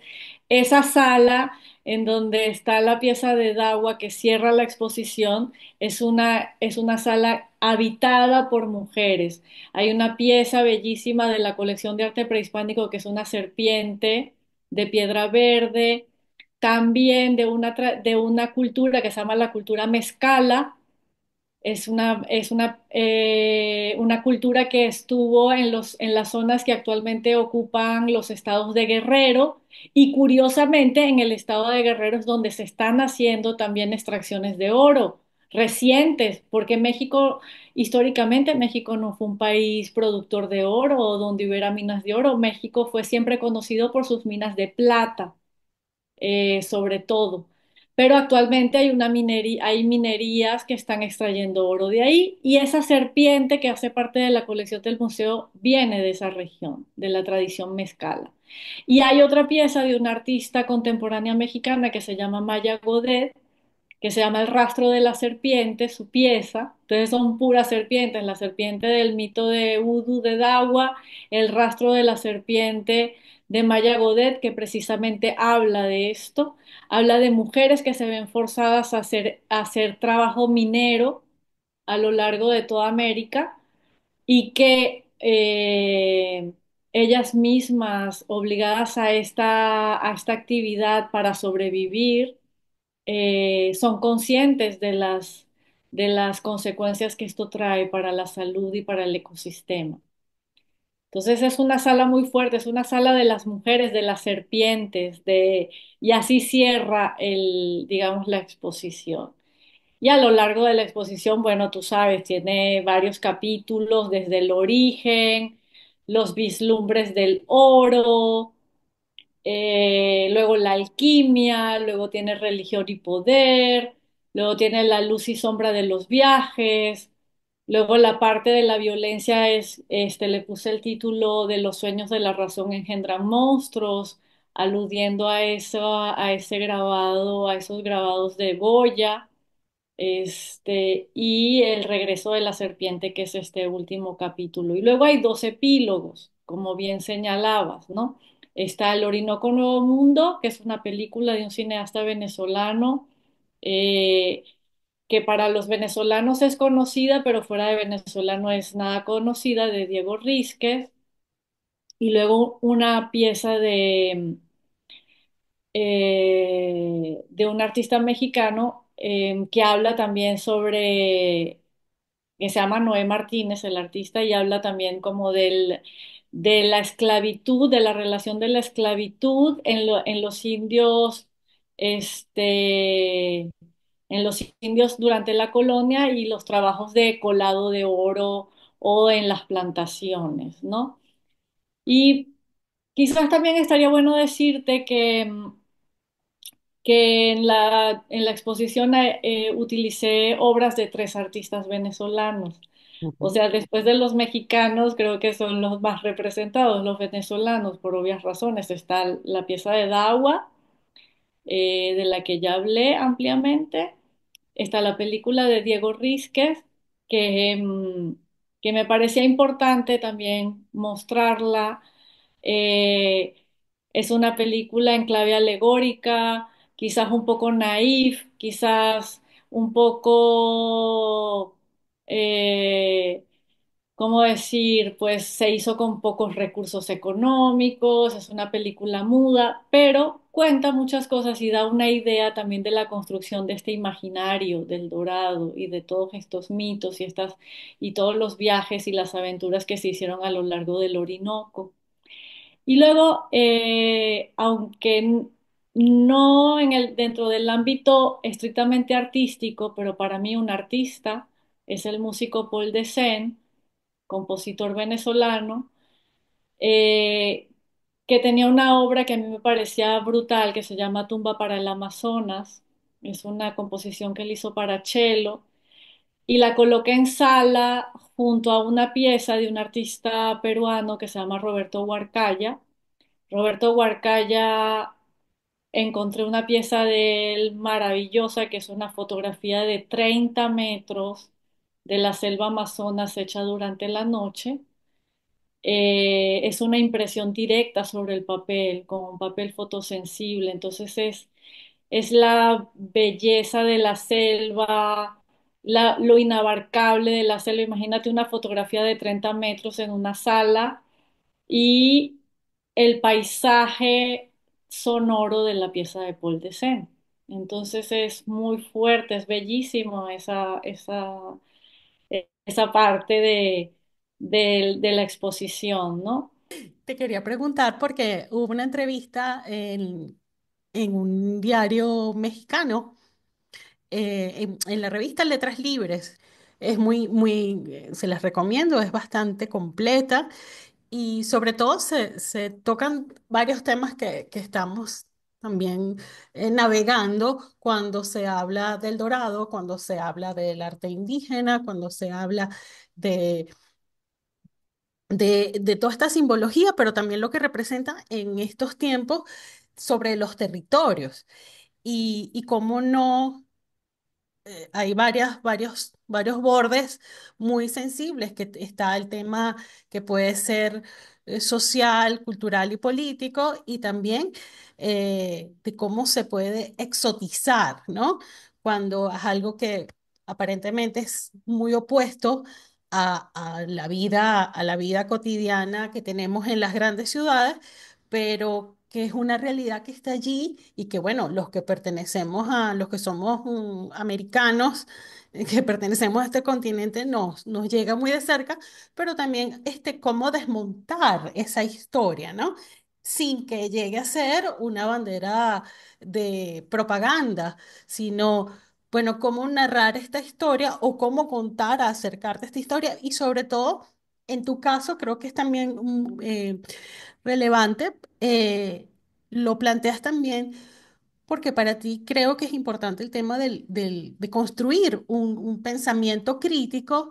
esa sala en donde está la pieza de Dawa que cierra la exposición es una sala habitada por mujeres. Hay una pieza bellísima de la colección de arte prehispánico que es una serpiente de piedra verde, también de una cultura que se llama la cultura mezcala. Una cultura que estuvo en las zonas que actualmente ocupan los estados de Guerrero y curiosamente en el estado de Guerrero es donde se están haciendo también extracciones de oro recientes, porque históricamente México no fue un país productor de oro o donde hubiera minas de oro. México fue siempre conocido por sus minas de plata sobre todo. Pero actualmente hay minerías que están extrayendo oro de ahí y esa serpiente que hace parte de la colección del museo viene de esa región, de la tradición mezcala. Y hay otra pieza de una artista contemporánea mexicana que se llama Maya Godet, que se llama El rastro de la serpiente, su pieza. Entonces son puras serpientes, la serpiente del mito de Udu de Dawa, el rastro de la serpiente de Maya Godet, que precisamente habla de esto, habla de mujeres que se ven forzadas a hacer trabajo minero a lo largo de toda América y que ellas mismas, obligadas a esta actividad para sobrevivir, son conscientes de las consecuencias que esto trae para la salud y para el ecosistema. Entonces es una sala muy fuerte, es una sala de las mujeres, de las serpientes, y así cierra digamos, la exposición. Y a lo largo de la exposición, bueno, tú sabes, tiene varios capítulos desde el origen, los vislumbres del oro, luego la alquimia, luego tiene religión y poder, Luego tiene la luz y sombra de los viajes. Luego la parte de la violencia es, le puse el título de Los sueños de la razón engendran monstruos, aludiendo a eso, a ese grabado, a esos grabados de Goya. Y el regreso de la serpiente, que es este último capítulo. Y luego hay dos epílogos, como bien señalabas, ¿no? Está El Orinoco Nuevo Mundo, que es una película de un cineasta venezolano, eh, que para los venezolanos es conocida, pero fuera de Venezuela no es nada conocida, de Diego Rizquez. Y luego una pieza de un artista mexicano que habla también sobre que se llama Noé Martínez, el artista, y habla también como de la esclavitud, de la relación de la esclavitud en los indios, en los indios durante la colonia y los trabajos de colado de oro o en las plantaciones, ¿no? Y quizás también estaría bueno decirte que en la exposición utilicé obras de tres artistas venezolanos. O Ujú. sea, después de los mexicanos, creo que son los más representados, los venezolanos, por obvias razones. Está la pieza de Dawa, de la que ya hablé ampliamente. Está la película de Diego Rizquez, que me parecía importante también mostrarla. Eh, es una película en clave alegórica, quizás un poco naif, quizás un poco, eh, ¿cómo decir? Pues se hizo con pocos recursos económicos, es una película muda, pero cuenta muchas cosas y da una idea también de la construcción de este imaginario del Dorado y de todos estos mitos y todos los viajes y las aventuras que se hicieron a lo largo del Orinoco. Y luego, no dentro del ámbito estrictamente artístico, pero para mí un artista es el músico Paul Desen, compositor venezolano, eh, que tenía una obra que a mí me parecía brutal, que se llama Tumba para el Amazonas. Es una composición que él hizo para cello y la coloqué en sala junto a una pieza de un artista peruano que se llama Roberto Huarcaya. Roberto Huarcaya, encontré una pieza de él maravillosa, que es una fotografía de 30 metros de la selva Amazonas hecha durante la noche. Es una impresión directa sobre el papel, con un papel fotosensible. Entonces es la belleza de la selva, lo inabarcable de la selva. Imagínate una fotografía de 30 metros en una sala y el paisaje sonoro de la pieza de Paul Desen. Entonces es muy fuerte, es bellísimo esa parte de la exposición, ¿no? Te quería preguntar porque hubo una entrevista en un diario mexicano, en la revista Letras Libres. Es se las recomiendo, es bastante completa y sobre todo se tocan varios temas que estamos también navegando cuando se habla del Dorado, cuando se habla del arte indígena, cuando se habla de de toda esta simbología, pero también lo que representa en estos tiempos sobre los territorios y cómo no hay varios bordes muy sensibles, que está el tema que puede ser social, cultural y político, y también de cómo se puede exotizar, ¿no? Cuando es algo que aparentemente es muy opuesto a la vida cotidiana que tenemos en las grandes ciudades, pero que es una realidad que está allí y que, bueno, los que pertenecemos los que somos americanos, que pertenecemos a este continente, nos llega muy de cerca, pero también cómo desmontar esa historia, ¿no? Sin que llegue a ser una bandera de propaganda, sino, bueno, cómo narrar esta historia o cómo contar, acercarte a esta historia y sobre todo, en tu caso, creo que es también relevante, lo planteas también porque para ti creo que es importante el tema de construir un pensamiento crítico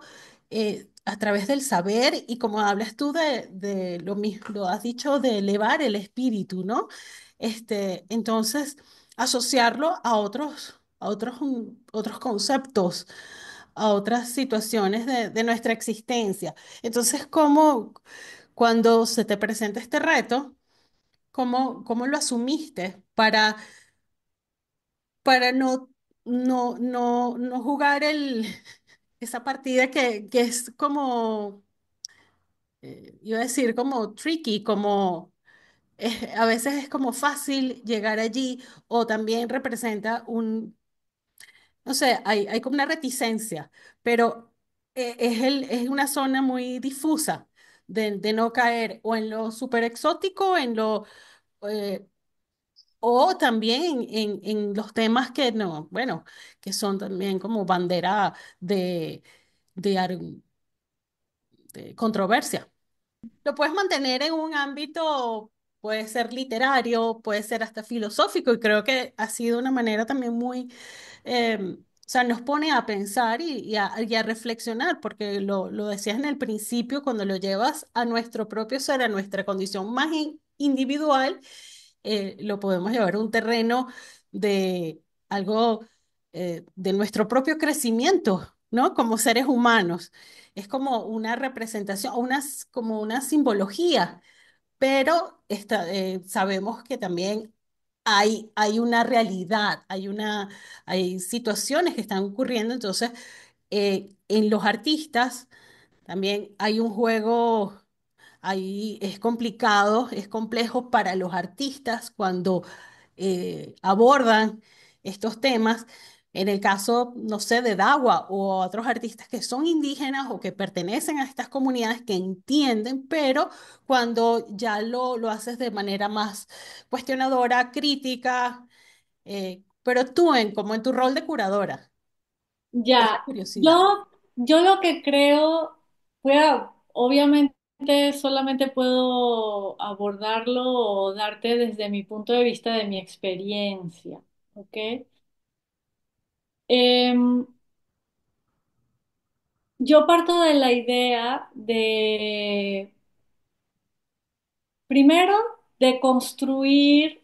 a través del saber y como hablas tú de lo mismo, lo has dicho, de elevar el espíritu, ¿no? Entonces, asociarlo a otros conceptos, a otras situaciones de nuestra existencia. Entonces, ¿cómo, cuando se te presenta este reto, cómo lo asumiste para no jugar esa partida que es como, iba a decir, como tricky, como a veces es como fácil llegar allí o también representa no sé, hay como una reticencia, pero es una zona muy difusa de no caer o en lo súper exótico, eh, o también en los temas que no, bueno, que son también como bandera de, de, ar- de controversia. Lo puedes mantener en un ámbito, puede ser literario, puede ser hasta filosófico, y creo que ha sido una manera también muy, o sea, nos pone a pensar y a reflexionar, porque lo decías en el principio, cuando lo llevas a nuestro propio ser, a nuestra condición más individual, lo podemos llevar a un terreno de algo de nuestro propio crecimiento, ¿no? Como seres humanos. Es como una representación, como una simbología, pero sabemos que también hay una realidad, hay situaciones que están ocurriendo, entonces en los artistas también hay un juego, ahí es complicado, es complejo para los artistas cuando abordan estos temas. En el caso, no sé, de Dagua o otros artistas que son indígenas o que pertenecen a estas comunidades que entienden, pero cuando ya lo haces de manera más cuestionadora, crítica, pero tú como en tu rol de curadora, esa Ya, curiosidad. yo lo que creo, obviamente solamente puedo abordarlo o darte desde mi punto de vista de mi experiencia, ¿ok? Em, yo parto de la idea primero, de construir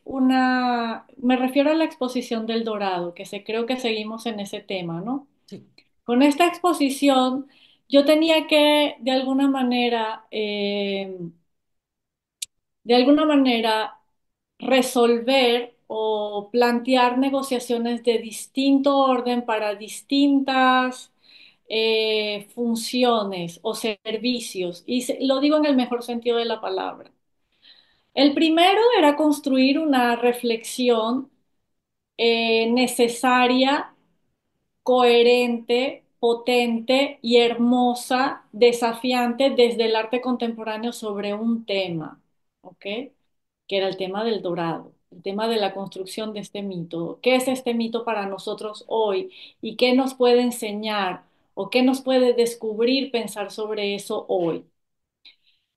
me refiero a la exposición del Dorado, creo que seguimos en ese tema, ¿no? Sí, Con esta exposición, yo tenía que, de alguna manera, resolver o plantear negociaciones de distinto orden para distintas funciones o servicios. Y lo digo en el mejor sentido de la palabra. El primero era construir una reflexión necesaria, coherente, potente y hermosa, desafiante desde el arte contemporáneo sobre un tema, ¿ok? Que era el tema del dorado, el tema de la construcción de este mito. ¿Qué es este mito para nosotros hoy? ¿Y qué nos puede enseñar o qué nos puede descubrir pensar sobre eso hoy?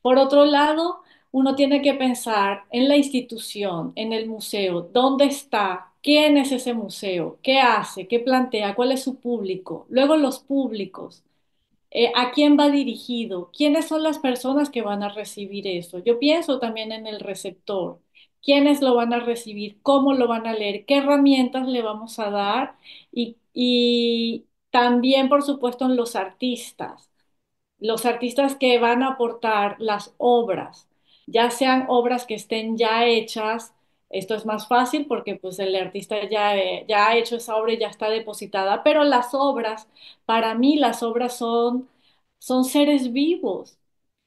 Por otro lado, uno tiene que pensar en la institución, en el museo, dónde está, quién es ese museo, qué hace, qué plantea, cuál es su público. Luego los públicos, a quién va dirigido, quiénes son las personas que van a recibir eso. Yo pienso también en el receptor, quiénes lo van a recibir, cómo lo van a leer, qué herramientas le vamos a dar y también, por supuesto, en los artistas que van a aportar las obras, ya sean obras que estén ya hechas, esto es más fácil porque pues el artista ya ha hecho esa obra y ya está depositada, pero las obras, para mí las obras son seres vivos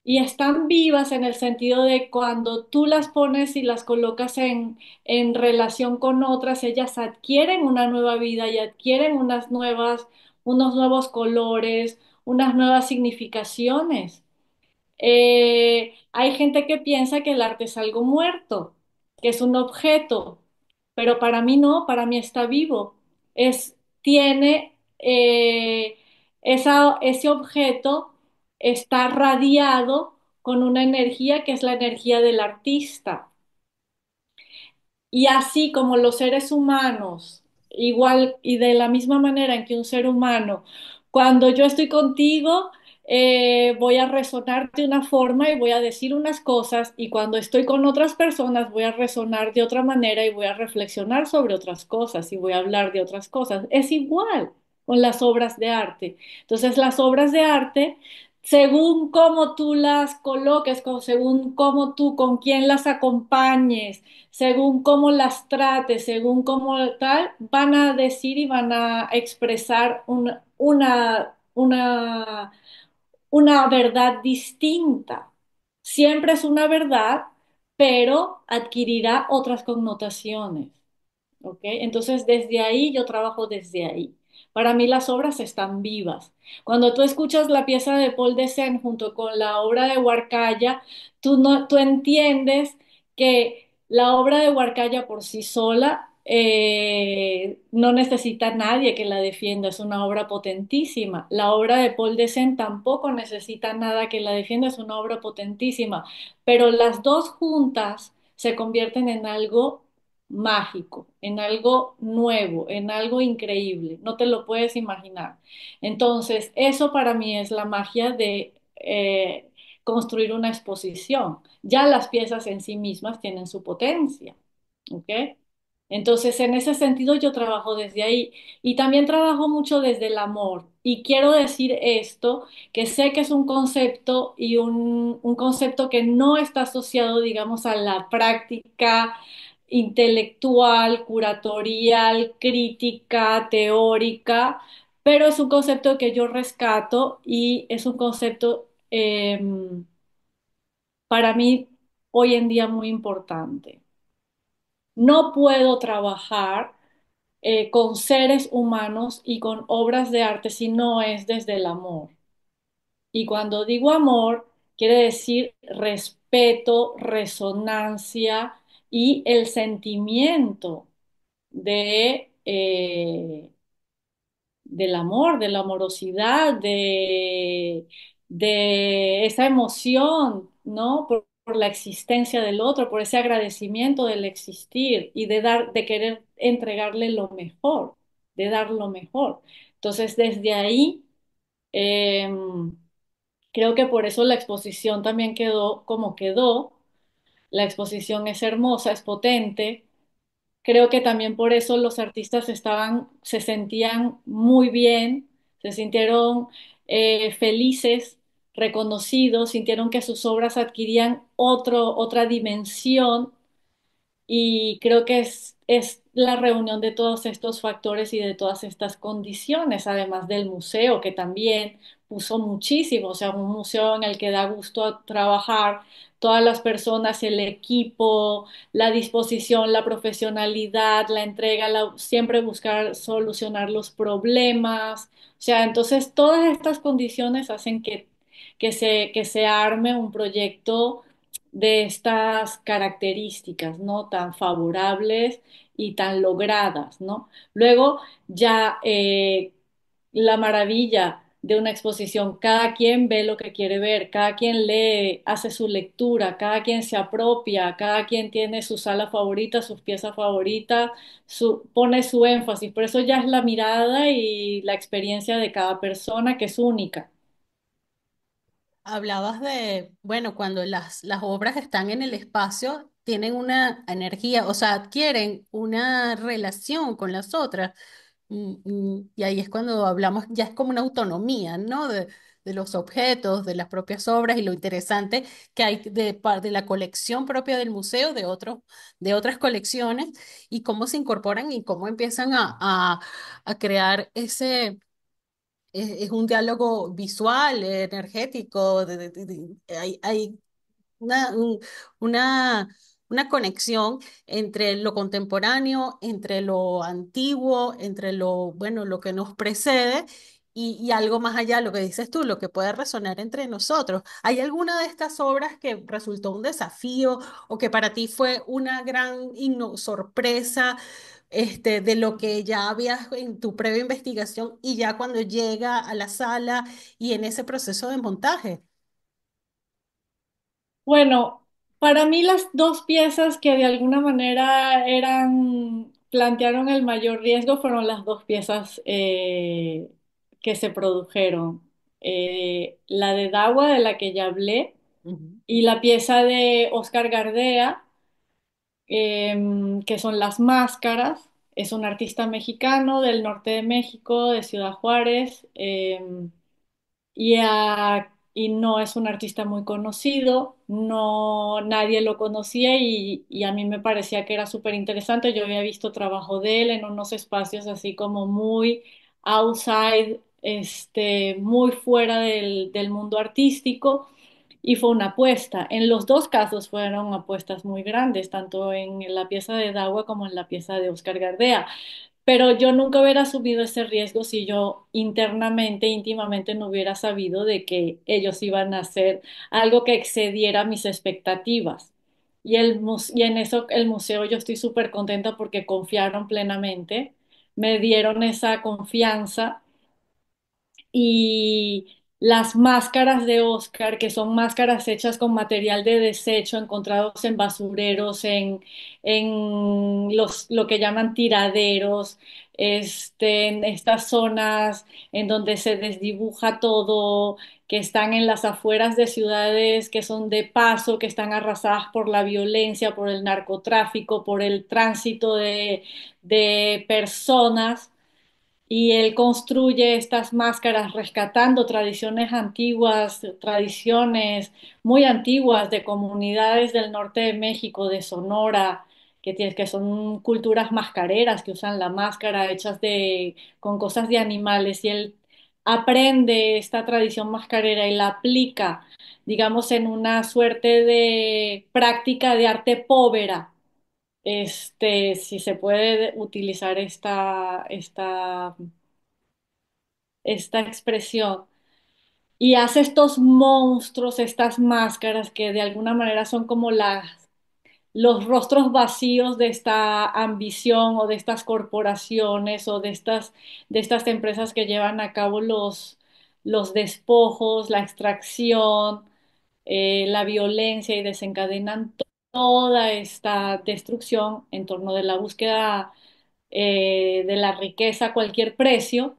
y están vivas en el sentido de cuando tú las pones y las colocas en relación con otras, ellas adquieren una nueva vida y adquieren unos nuevos colores, unas nuevas significaciones. Hay gente que piensa que el arte es algo muerto, que es un objeto, pero para mí no, para mí está vivo. Tiene ese objeto está radiado con una energía que es la energía del artista. Y así como los seres humanos, igual y de la misma manera en que un ser humano, cuando yo estoy contigo, voy a resonar de una forma y voy a decir unas cosas, y cuando estoy con otras personas voy a resonar de otra manera y voy a reflexionar sobre otras cosas y voy a hablar de otras cosas. Es igual con las obras de arte. Entonces, las obras de arte, según cómo tú las coloques, según cómo tú, con quién las acompañes, según cómo las trates, según cómo tal, van a decir y van a expresar una verdad distinta. Siempre es una verdad, pero adquirirá otras connotaciones. ¿Ok? Entonces, desde ahí yo trabajo desde ahí. Para mí las obras están vivas. Cuando tú escuchas la pieza de Paul Desen junto con la obra de Huarcaya, tú entiendes que la obra de Huarcaya por sí sola no necesita a nadie que la defienda, es una obra potentísima. La obra de Paul Desen tampoco necesita nada que la defienda, es una obra potentísima. Pero las dos juntas se convierten en algo mágico, en algo nuevo, en algo increíble. No te lo puedes imaginar. Entonces, eso para mí es la magia de construir una exposición. Ya las piezas en sí mismas tienen su potencia. ¿Ok? Entonces, en ese sentido, yo trabajo desde ahí y también trabajo mucho desde el amor. Y quiero decir esto, que sé que es un concepto y un concepto que no está asociado, digamos, a la práctica intelectual, curatorial, crítica, teórica, pero es un concepto que yo rescato y es un concepto para mí hoy en día muy importante. No puedo trabajar con seres humanos y con obras de arte si no es desde el amor. Y cuando digo amor, quiere decir respeto, resonancia y el sentimiento de, del amor, de la amorosidad, de esa emoción, ¿no? Por la existencia del otro, por ese agradecimiento del existir y de dar, de querer entregarle lo mejor, de dar lo mejor. Entonces, desde ahí, creo que por eso la exposición también quedó como quedó. La exposición es hermosa, es potente. Creo que también por eso los artistas se sentían muy bien, se sintieron felices, reconocidos, sintieron que sus obras adquirían otra dimensión y creo que es la reunión de todos estos factores y de todas estas condiciones, además del museo, que también puso muchísimo, o sea, un museo en el que da gusto trabajar, todas las personas, el equipo, la disposición, la profesionalidad, la entrega, siempre buscar solucionar los problemas. O sea, entonces todas estas condiciones hacen que se arme un proyecto de estas características, ¿no? Tan favorables y tan logradas, ¿no? Luego ya la maravilla de una exposición, cada quien ve lo que quiere ver, cada quien lee, hace su lectura, cada quien se apropia, cada quien tiene su sala favorita, sus piezas favoritas, pone su énfasis, por eso ya es la mirada y la experiencia de cada persona que es única. Hablabas de, bueno, cuando las obras están en el espacio, tienen una energía, o sea, adquieren una relación con las otras. Y ahí es cuando hablamos, ya es como una autonomía, ¿no? De los objetos, de las propias obras y lo interesante que hay de la colección propia del museo, de otras colecciones, y cómo se incorporan y cómo empiezan a crear es un diálogo visual, energético, hay una, un- una, una conexión entre lo contemporáneo, entre lo antiguo, entre bueno, lo que nos precede y algo más allá, lo que dices tú, lo que puede resonar entre nosotros. ¿Hay alguna de estas obras que resultó un desafío o que para ti fue una gran sorpresa? De lo que ya habías en tu previa investigación y ya cuando llega a la sala y en ese proceso de montaje. Bueno, Para mí las dos piezas que de alguna manera plantearon el mayor riesgo fueron las dos piezas que se produjeron. La de Dagua, de la que ya hablé, Ujú, y la pieza de Oscar Gardea, que son Las Máscaras. Es un artista mexicano del norte de México, de Ciudad Juárez. Y no es un artista muy conocido, no, nadie lo conocía y a mí me parecía que era súper interesante. Yo había visto trabajo de él en unos espacios así como muy outside, muy fuera del mundo artístico y fue una apuesta. En los dos casos fueron apuestas muy grandes, tanto en la pieza de Dagua como en la pieza de Oscar Gardea. Pero yo nunca hubiera asumido ese riesgo si yo internamente, íntimamente no hubiera sabido de que ellos iban a hacer algo que excediera mis expectativas. Y en eso el museo yo estoy súper contenta porque confiaron plenamente, me dieron esa confianza y las máscaras de Oscar, que son máscaras hechas con material de desecho encontrados en basureros, en lo que llaman tiraderos, en estas zonas en donde se desdibuja todo, que están en las afueras de ciudades que son de paso, que están arrasadas por la violencia, por el narcotráfico, por el tránsito de personas y él construye estas máscaras rescatando tradiciones antiguas, tradiciones muy antiguas de comunidades del norte de México, de Sonora, que son culturas mascareras que usan la máscara hechas con cosas de animales y él aprende esta tradición mascarera y la aplica, digamos, en una suerte de práctica de arte povera, si se puede utilizar esta expresión, y hace estos monstruos, estas máscaras que de alguna manera son como los rostros vacíos de esta ambición o de estas corporaciones o de estas empresas que llevan a cabo los despojos, la extracción, la violencia y desencadenan toda esta destrucción en torno de la búsqueda de la riqueza a cualquier precio.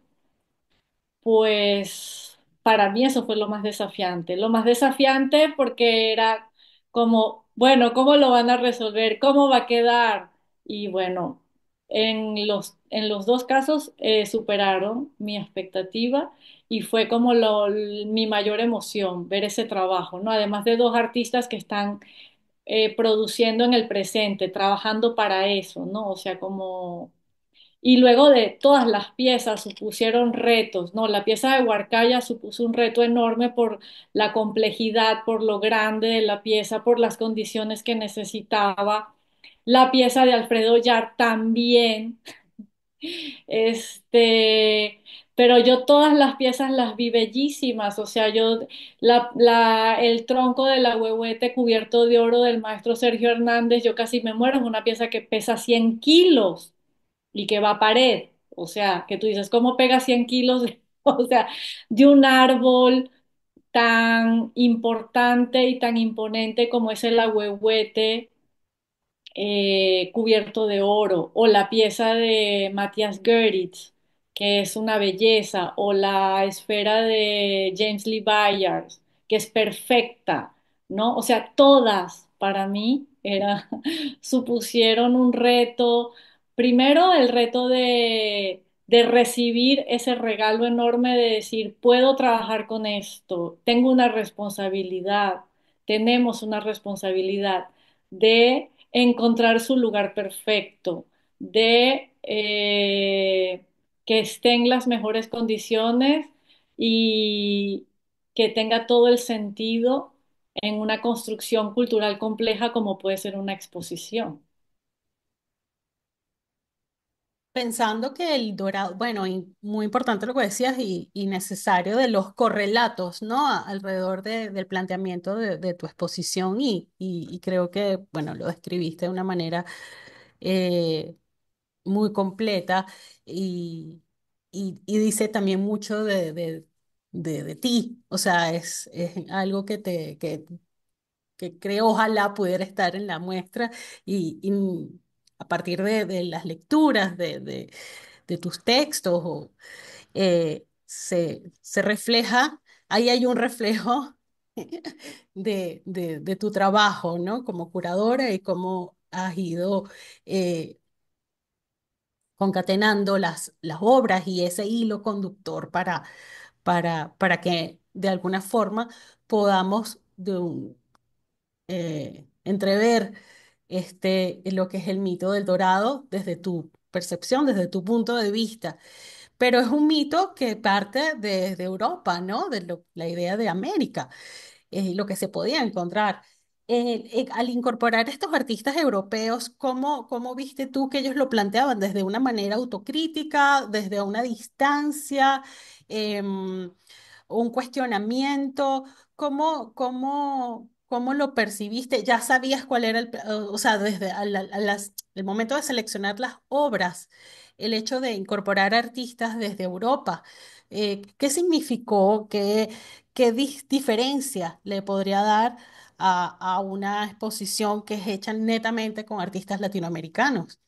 Pues para mí eso fue lo más desafiante. Lo más desafiante porque era como, bueno, ¿cómo lo van a resolver? ¿Cómo va a quedar? Y bueno, en los dos casos superaron mi expectativa y fue como mi mayor emoción ver ese trabajo, ¿no? Además de dos artistas que están produciendo en el presente, trabajando para eso, ¿no? O sea, como y luego de todas las piezas supusieron retos, ¿no? La pieza de Huarcaya supuso un reto enorme por la complejidad, por lo grande de la pieza, por las condiciones que necesitaba. La pieza de Alfredo Yar también, este, pero yo todas las piezas las vi bellísimas, o sea, el tronco de la huehuete cubierto de oro del maestro Sergio Hernández, yo casi me muero, es una pieza que pesa 100 kilos y que va a pared. O sea, que tú dices, ¿cómo pega 100 kilos? O sea, de un árbol tan importante y tan imponente como es el ahuehuete cubierto de oro, o la pieza de Matthias Goeritz, que es una belleza, o la esfera de James Lee Bayard, que es perfecta, ¿no? O sea, todas para mí supusieron un reto, primero el reto de recibir ese regalo enorme de decir, puedo trabajar con esto, tengo una responsabilidad, tenemos una responsabilidad de encontrar su lugar perfecto, de que esté en las mejores condiciones y que tenga todo el sentido en una construcción cultural compleja como puede ser una exposición. pensando que el dorado, bueno, y muy importante lo que decías y necesario de los correlatos, ¿no? Alrededor del planteamiento de tu exposición y creo que, bueno, lo describiste de una manera eh, muy completa y dice también mucho de ti, o sea, es algo que creo ojalá pudiera estar en la muestra y a partir de las lecturas de tus textos se refleja, ahí hay un reflejo de tu trabajo, ¿no? Como curadora y cómo has ido concatenando las obras y ese hilo conductor para que de alguna forma podamos entrever lo que es el mito del Dorado desde tu percepción, desde tu punto de vista. Pero es un mito que parte de Europa, ¿no? La idea de América, lo que se podía encontrar. Al incorporar estos artistas europeos, ¿cómo viste tú que ellos lo planteaban? ¿Desde una manera autocrítica, desde una distancia, un cuestionamiento? ¿Cómo lo percibiste? ¿Ya sabías cuál era o sea, desde el momento de seleccionar las obras, el hecho de incorporar artistas desde Europa? ¿Qué significó? ¿Qué diferencia le podría dar a una exposición que es hecha netamente con artistas latinoamericanos?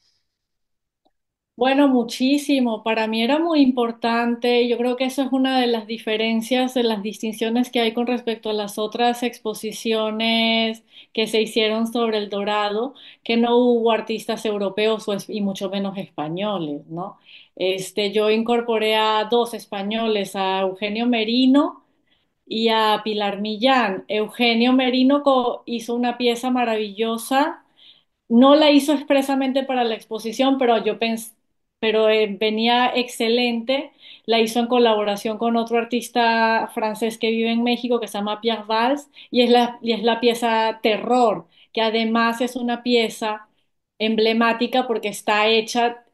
Bueno, muchísimo. Para mí era muy importante. Yo creo que eso es una de las diferencias, de las distinciones que hay con respecto a las otras exposiciones que se hicieron sobre el Dorado, que no hubo artistas europeos y mucho menos españoles, ¿no? Yo incorporé a dos españoles, a Eugenio Merino y a Pilar Millán. Eugenio Merino hizo una pieza maravillosa. No la hizo expresamente para la exposición, pero venía excelente. La hizo en colaboración con otro artista francés que vive en México que se llama Pierre Valls y es la pieza Terror, que además es una pieza emblemática porque está hecha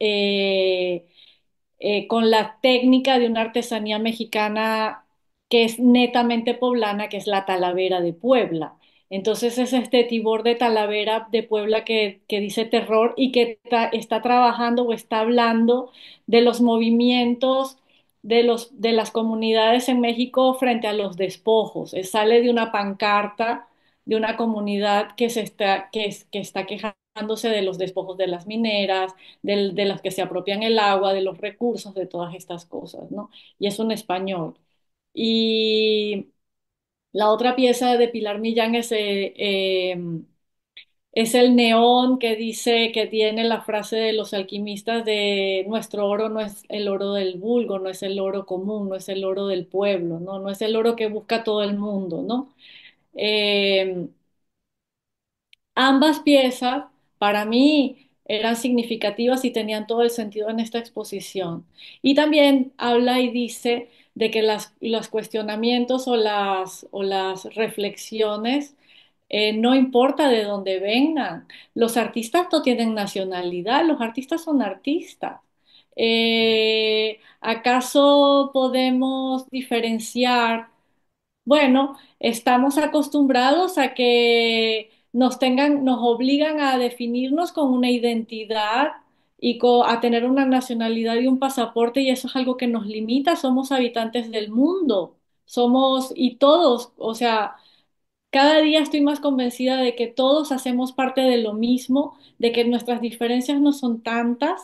con la técnica de una artesanía mexicana que es netamente poblana, que es la Talavera de Puebla. Entonces es este Tibor de Talavera de Puebla que dice terror y que está trabajando o está hablando de los movimientos de las comunidades en México frente a los despojos. Sale de una pancarta de una comunidad que está quejándose de los despojos de las mineras, de las que se apropian el agua, de los recursos, de todas estas cosas, ¿no? Y es un español. Y la otra pieza de Pilar Millán es el neón que dice, que tiene la frase de los alquimistas de nuestro oro no es el oro del vulgo, no es el oro común, no es el oro del pueblo, ¿no? No es el oro que busca todo el mundo, ¿no? Eh, Ambas piezas para mí eran significativas y tenían todo el sentido en esta exposición. Y también habla y dice de que los cuestionamientos o las reflexiones, no importa de dónde vengan, los artistas no tienen nacionalidad, los artistas son artistas. ¿Acaso podemos diferenciar? Bueno, estamos acostumbrados a que nos obligan a definirnos con una identidad y a tener una nacionalidad y un pasaporte, y eso es algo que nos limita. Somos habitantes del mundo, y todos, o sea, cada día estoy más convencida de que todos hacemos parte de lo mismo, de que nuestras diferencias no son tantas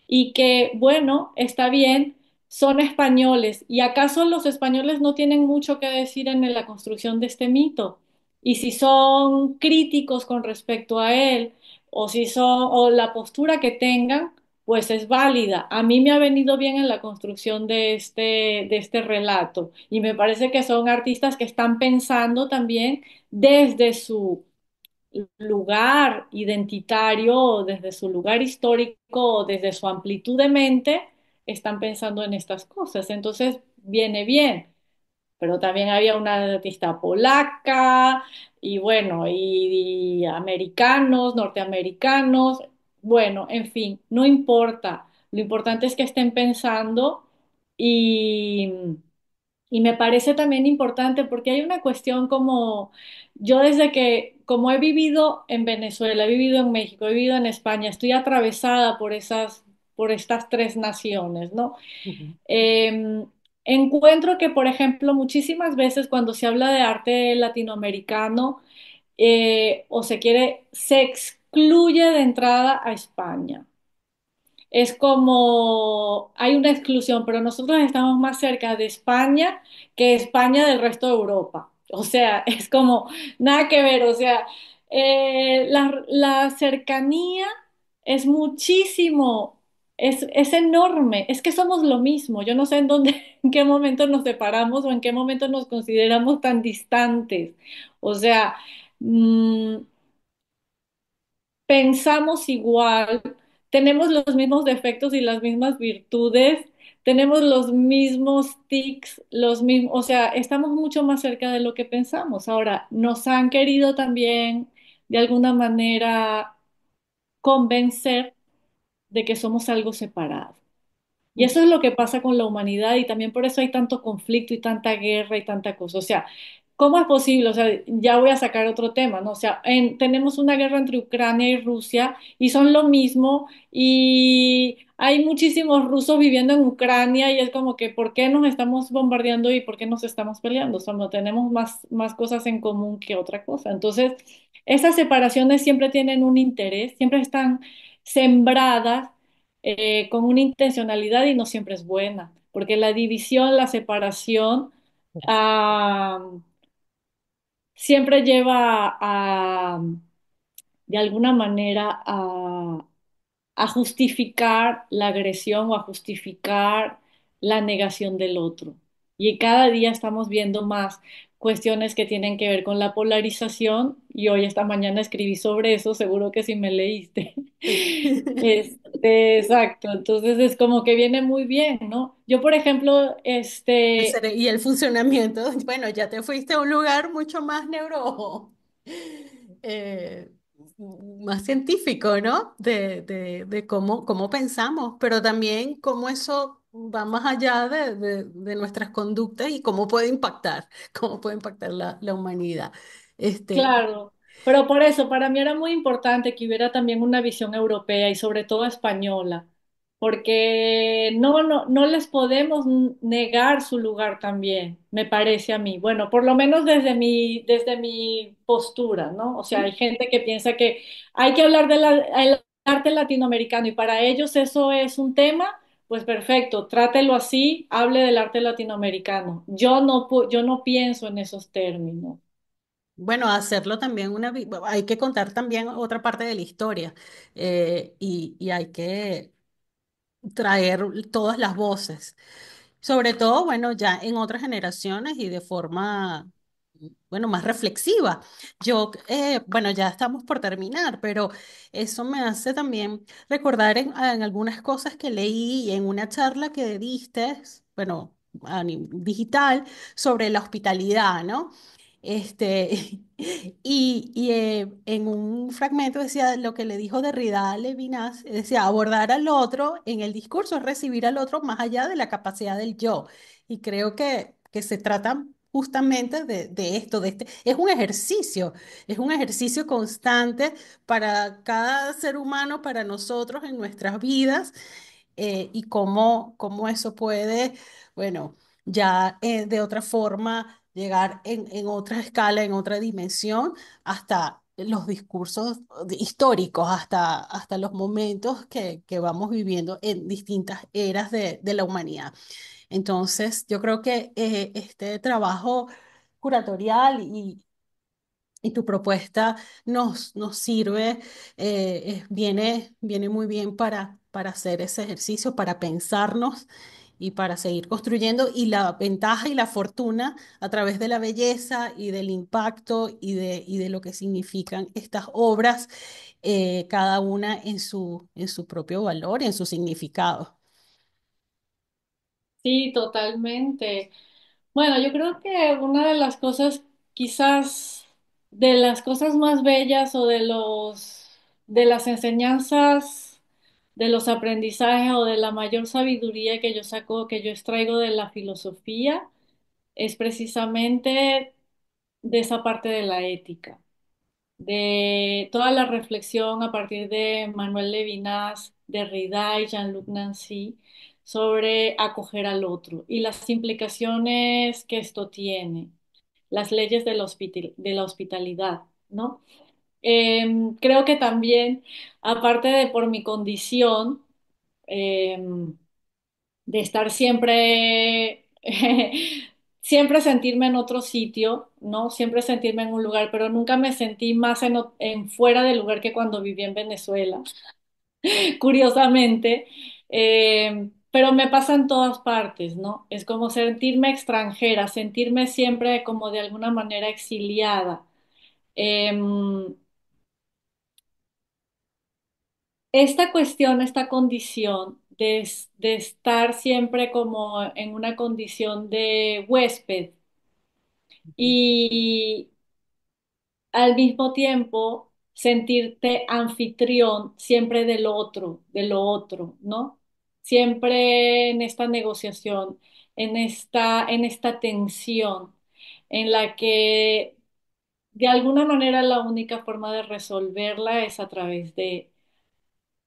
y que, bueno, está bien, son españoles. ¿Y acaso los españoles no tienen mucho que decir en la construcción de este mito? Y si son críticos con respecto a él, o la postura que tengan, pues es válida. A mí me ha venido bien en la construcción de este relato. Y me parece que son artistas que están pensando también desde su lugar identitario, desde su lugar histórico, desde su amplitud de mente, están pensando en estas cosas. Entonces, viene bien. Pero también había una artista polaca y bueno, y americanos, norteamericanos. Bueno, en fin, no importa. Lo importante es que estén pensando y y me parece también importante porque hay una cuestión como yo como he vivido en Venezuela, he vivido en México, he vivido en España, estoy atravesada por estas tres naciones, ¿no? Ujú. Encuentro que, por ejemplo, muchísimas veces cuando se habla de arte latinoamericano, o se excluye de entrada a España. Es como hay una exclusión, pero nosotros estamos más cerca de España que España del resto de Europa. O sea, es como nada que ver. O sea, la cercanía es muchísimo, es enorme. Es que somos lo mismo. Yo no sé en dónde, en qué momento nos separamos o en qué momento nos consideramos tan distantes. O sea, mm, pensamos igual, tenemos los mismos defectos y las mismas virtudes, tenemos los mismos tics, los mismos, o sea, estamos mucho más cerca de lo que pensamos. Ahora, nos han querido también, de alguna manera, convencer de que somos algo separado. Y eso es lo que pasa con la humanidad y también por eso hay tanto conflicto y tanta guerra y tanta cosa. O sea, ¿cómo es posible? O sea, ya voy a sacar otro tema, ¿no? O sea, tenemos una guerra entre Ucrania y Rusia y son lo mismo y hay muchísimos rusos viviendo en Ucrania y es como que ¿por qué nos estamos bombardeando y por qué nos estamos peleando? O sea, no tenemos más cosas en común que otra cosa. Entonces, esas separaciones siempre tienen un interés, siempre están sembradas con una intencionalidad y no siempre es buena, porque la división, la separación, ah, siempre lleva de alguna manera a justificar la agresión o a justificar la negación del otro. Y cada día estamos viendo más cuestiones que tienen que ver con la polarización y hoy esta mañana escribí sobre eso, seguro que sí me leíste. Sí. Exacto, entonces es como que viene muy bien, ¿no? Yo, por ejemplo, Y el funcionamiento, bueno, ya te fuiste a un lugar mucho más eh, más científico, ¿no? De cómo pensamos, pero también cómo eso va más allá de nuestras conductas y cómo puede impactar la humanidad. Este, Claro, pero por eso, para mí era muy importante que hubiera también una visión europea y sobre todo española, porque no les podemos negar su lugar también, me parece a mí. Bueno, por lo menos desde mi postura, ¿no? O sea, hay gente que piensa que hay que hablar del arte latinoamericano y para ellos eso es un tema. Pues perfecto, trátelo así, hable del arte latinoamericano. Yo no pienso en esos términos. bueno, hacerlo también hay que contar también otra parte de la historia y hay que traer todas las voces. Sobre todo, bueno, ya en otras generaciones y de forma, bueno, más reflexiva. Bueno, ya estamos por terminar, pero eso me hace también recordar en algunas cosas que leí en una charla que diste, bueno, digital, sobre la hospitalidad, ¿no? Este, en un fragmento decía lo que le dijo Derrida a Levinas, decía, abordar al otro en el discurso es recibir al otro más allá de la capacidad del yo. Y creo que se trata justamente de esto, es un ejercicio constante para cada ser humano, para nosotros en nuestras vidas, y cómo eso puede, bueno, ya de otra forma llegar en otra escala, en otra dimensión, hasta los discursos históricos, hasta los momentos que vamos viviendo en distintas eras de la humanidad. Entonces, yo creo que este trabajo curatorial y tu propuesta nos sirve, viene muy bien para hacer ese ejercicio, para pensarnos y para seguir construyendo. Y la ventaja y la fortuna a través de la belleza y del impacto y de lo que significan estas obras, cada una en su propio valor y en su significado. Sí, totalmente. Bueno, yo creo que una de las cosas, quizás de las cosas más bellas o de las enseñanzas, de los aprendizajes o de la mayor sabiduría que yo saco, que yo extraigo de la filosofía, es precisamente de esa parte de la ética, de toda la reflexión a partir de Manuel Levinas, Derrida y Jean-Luc Nancy sobre acoger al otro y las implicaciones que esto tiene, las leyes de la hospitalidad. ¿no? Creo que también, aparte de por mi condición, de estar siempre, siempre sentirme en otro sitio, ¿no? Siempre sentirme en un lugar, pero nunca me sentí más en fuera del lugar que cuando viví en Venezuela, curiosamente. Pero me pasa en todas partes, ¿no? Es como sentirme extranjera, sentirme siempre como de alguna manera exiliada. Em, Esta cuestión, esta condición de estar siempre como en una condición de huésped y al mismo tiempo sentirte anfitrión siempre de lo otro, ¿no? Siempre en esta negociación, en esta tensión en la que de alguna manera la única forma de resolverla es a través de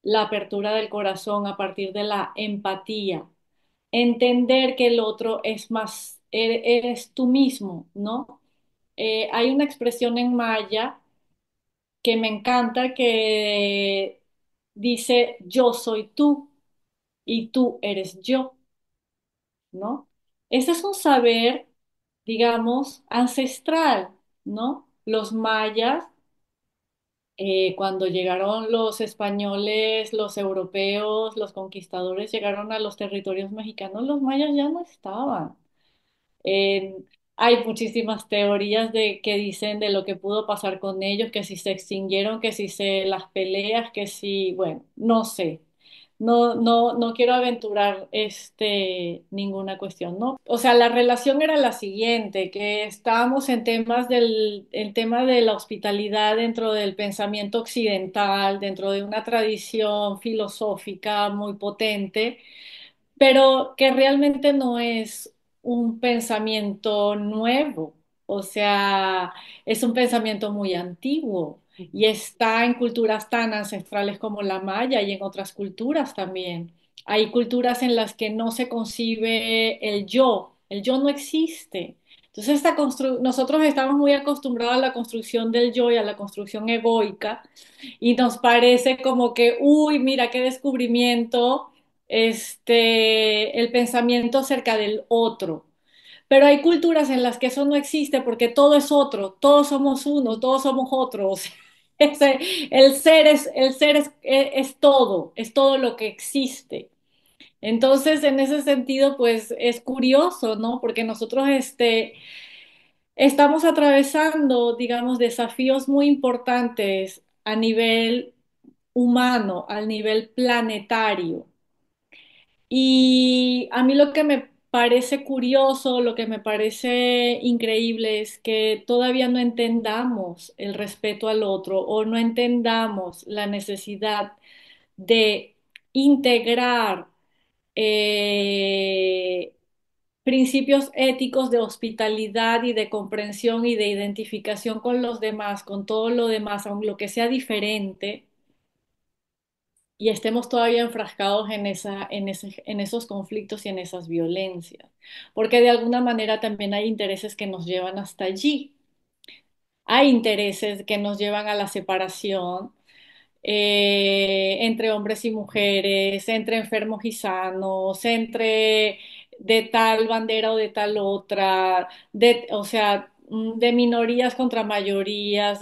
la apertura del corazón, a partir de la empatía, entender que el otro es más, eres tú mismo, ¿no? Hay una expresión en maya que me encanta que dice yo soy tú y tú eres yo, ¿no? Ese es un saber, digamos, ancestral, ¿no? Los mayas, cuando llegaron los españoles, los europeos, los conquistadores llegaron a los territorios mexicanos, los mayas ya no estaban. Eh, Hay muchísimas teorías de que dicen de lo que pudo pasar con ellos, que si se extinguieron, que si se las peleas, que si, bueno, no sé. No quiero aventurar ninguna cuestión, ¿no? O sea, la relación era la siguiente, que estábamos en temas el tema de la hospitalidad dentro del pensamiento occidental, dentro de una tradición filosófica muy potente, pero que realmente no es un pensamiento nuevo, o sea, es un pensamiento muy antiguo y está en culturas tan ancestrales como la maya y en otras culturas también. Hay culturas en las que no se concibe el yo no existe. Entonces, nosotros estamos muy acostumbrados a la construcción del yo y a la construcción egoica y nos parece como que, uy, mira qué descubrimiento, el pensamiento acerca del otro. Pero hay culturas en las que eso no existe porque todo es otro, todos somos uno, todos somos otros. El ser es todo lo que existe. Entonces, en ese sentido, pues es curioso, ¿no? Porque nosotros estamos atravesando, digamos, desafíos muy importantes a nivel humano, al nivel planetario. Y a mí lo que me parece curioso, lo que me parece increíble es que todavía no entendamos el respeto al otro o no entendamos la necesidad de integrar eh, principios éticos de hospitalidad y de comprensión y de identificación con los demás, con todo lo demás, aun lo que sea diferente y estemos todavía enfrascados en esos conflictos y en esas violencias, porque de alguna manera también hay intereses que nos llevan hasta allí, hay intereses que nos llevan a la separación entre hombres y mujeres, entre enfermos y sanos, entre de tal bandera o de tal otra, o sea, de minorías contra mayorías,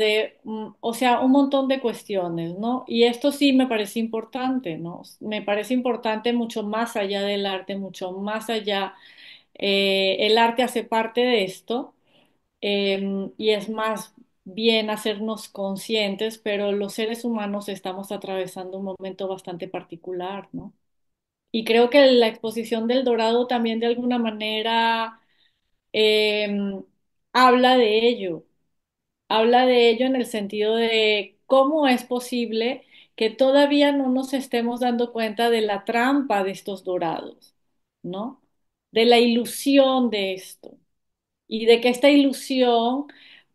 o sea, un montón de cuestiones, ¿no? Y esto sí me parece importante, ¿no? Me parece importante mucho más allá del arte, mucho más allá. El arte hace parte de esto y es más bien hacernos conscientes, pero los seres humanos estamos atravesando un momento bastante particular, ¿no? Y creo que la exposición del Dorado también de alguna manera eh, habla de ello, habla de ello en el sentido de cómo es posible que todavía no nos estemos dando cuenta de la trampa de estos dorados, ¿no? De la ilusión de esto y de que esta ilusión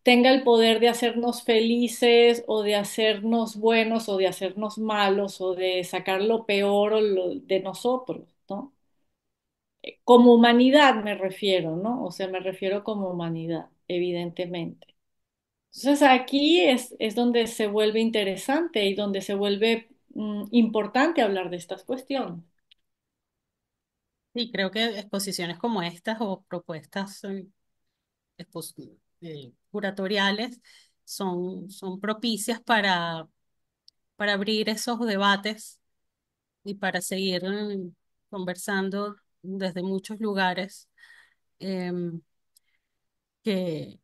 tenga el poder de hacernos felices o de hacernos buenos o de hacernos malos o de sacar lo peor de nosotros, ¿no? Como humanidad me refiero, ¿no? O sea, me refiero como humanidad, evidentemente. Entonces aquí es donde se vuelve interesante y donde se vuelve importante hablar de estas cuestiones. Y creo que exposiciones como estas o propuestas expos- curatoriales son propicias para abrir esos debates y para seguir conversando desde muchos lugares, em, que,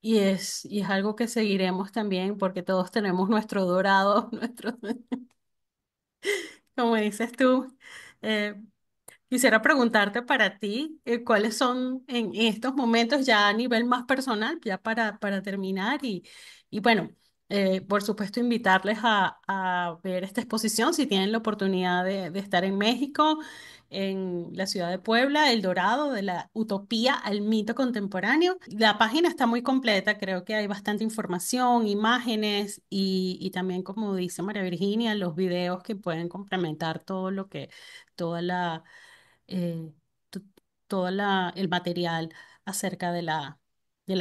y es algo que seguiremos también porque todos tenemos nuestro dorado, nuestro, como dices tú. eh, Quisiera preguntarte para ti, ¿cuáles son en estos momentos ya a nivel más personal, ya para terminar? Y bueno, por supuesto, invitarles a ver esta exposición si tienen la oportunidad de estar en México, en la ciudad de Puebla, El Dorado, de la utopía al mito contemporáneo. La página está muy completa, creo que hay bastante información, imágenes y también, como dice María Virginia, los videos que pueden complementar todo lo que, toda la eh, to- el material acerca de la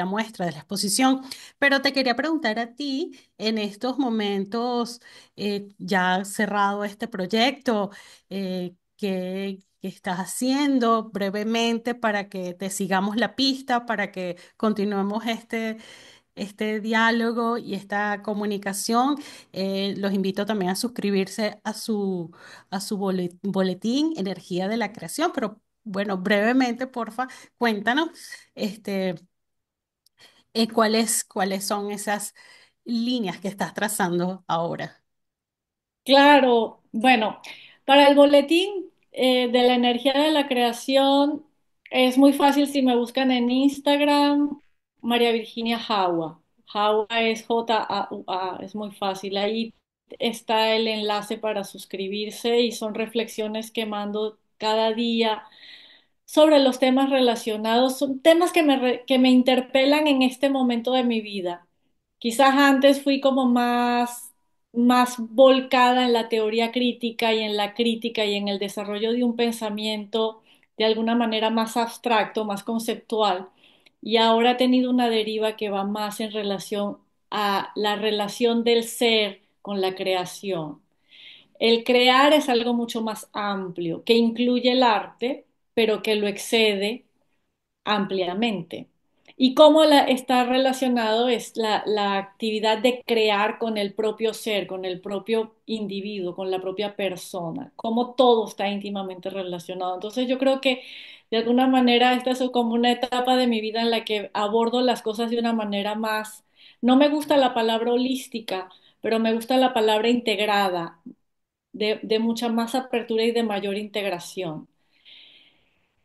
muestra, de la exposición. Pero te quería preguntar a ti, en estos momentos, ya cerrado este proyecto, ¿qué estás haciendo brevemente para que te sigamos la pista, para que continuemos este diálogo y esta comunicación? Los invito también a suscribirse a su boletín Energía de la Creación, pero bueno, brevemente, porfa, cuéntanos este, cuáles son esas líneas que estás trazando ahora. Claro, bueno, para el boletín de la energía de la creación es muy fácil si me buscan en Instagram, María Virginia Jaua. Jaua es Jaua, es muy fácil. Ahí está el enlace para suscribirse y son reflexiones que mando cada día sobre los temas relacionados. Son temas que me interpelan en este momento de mi vida. Quizás antes fui como más volcada en la teoría crítica y en la crítica y en el desarrollo de un pensamiento de alguna manera más abstracto, más conceptual. Y ahora he tenido una deriva que va más en relación a la relación del ser con la creación. El crear es algo mucho más amplio, que incluye el arte, pero que lo excede ampliamente. Y cómo está relacionado es la actividad de crear con el propio ser, con el propio individuo, con la propia persona, cómo todo está íntimamente relacionado. Entonces yo creo que de alguna manera esta es como una etapa de mi vida en la que abordo las cosas de una manera más, no me gusta la palabra holística, pero me gusta la palabra integrada, de mucha más apertura y de mayor integración.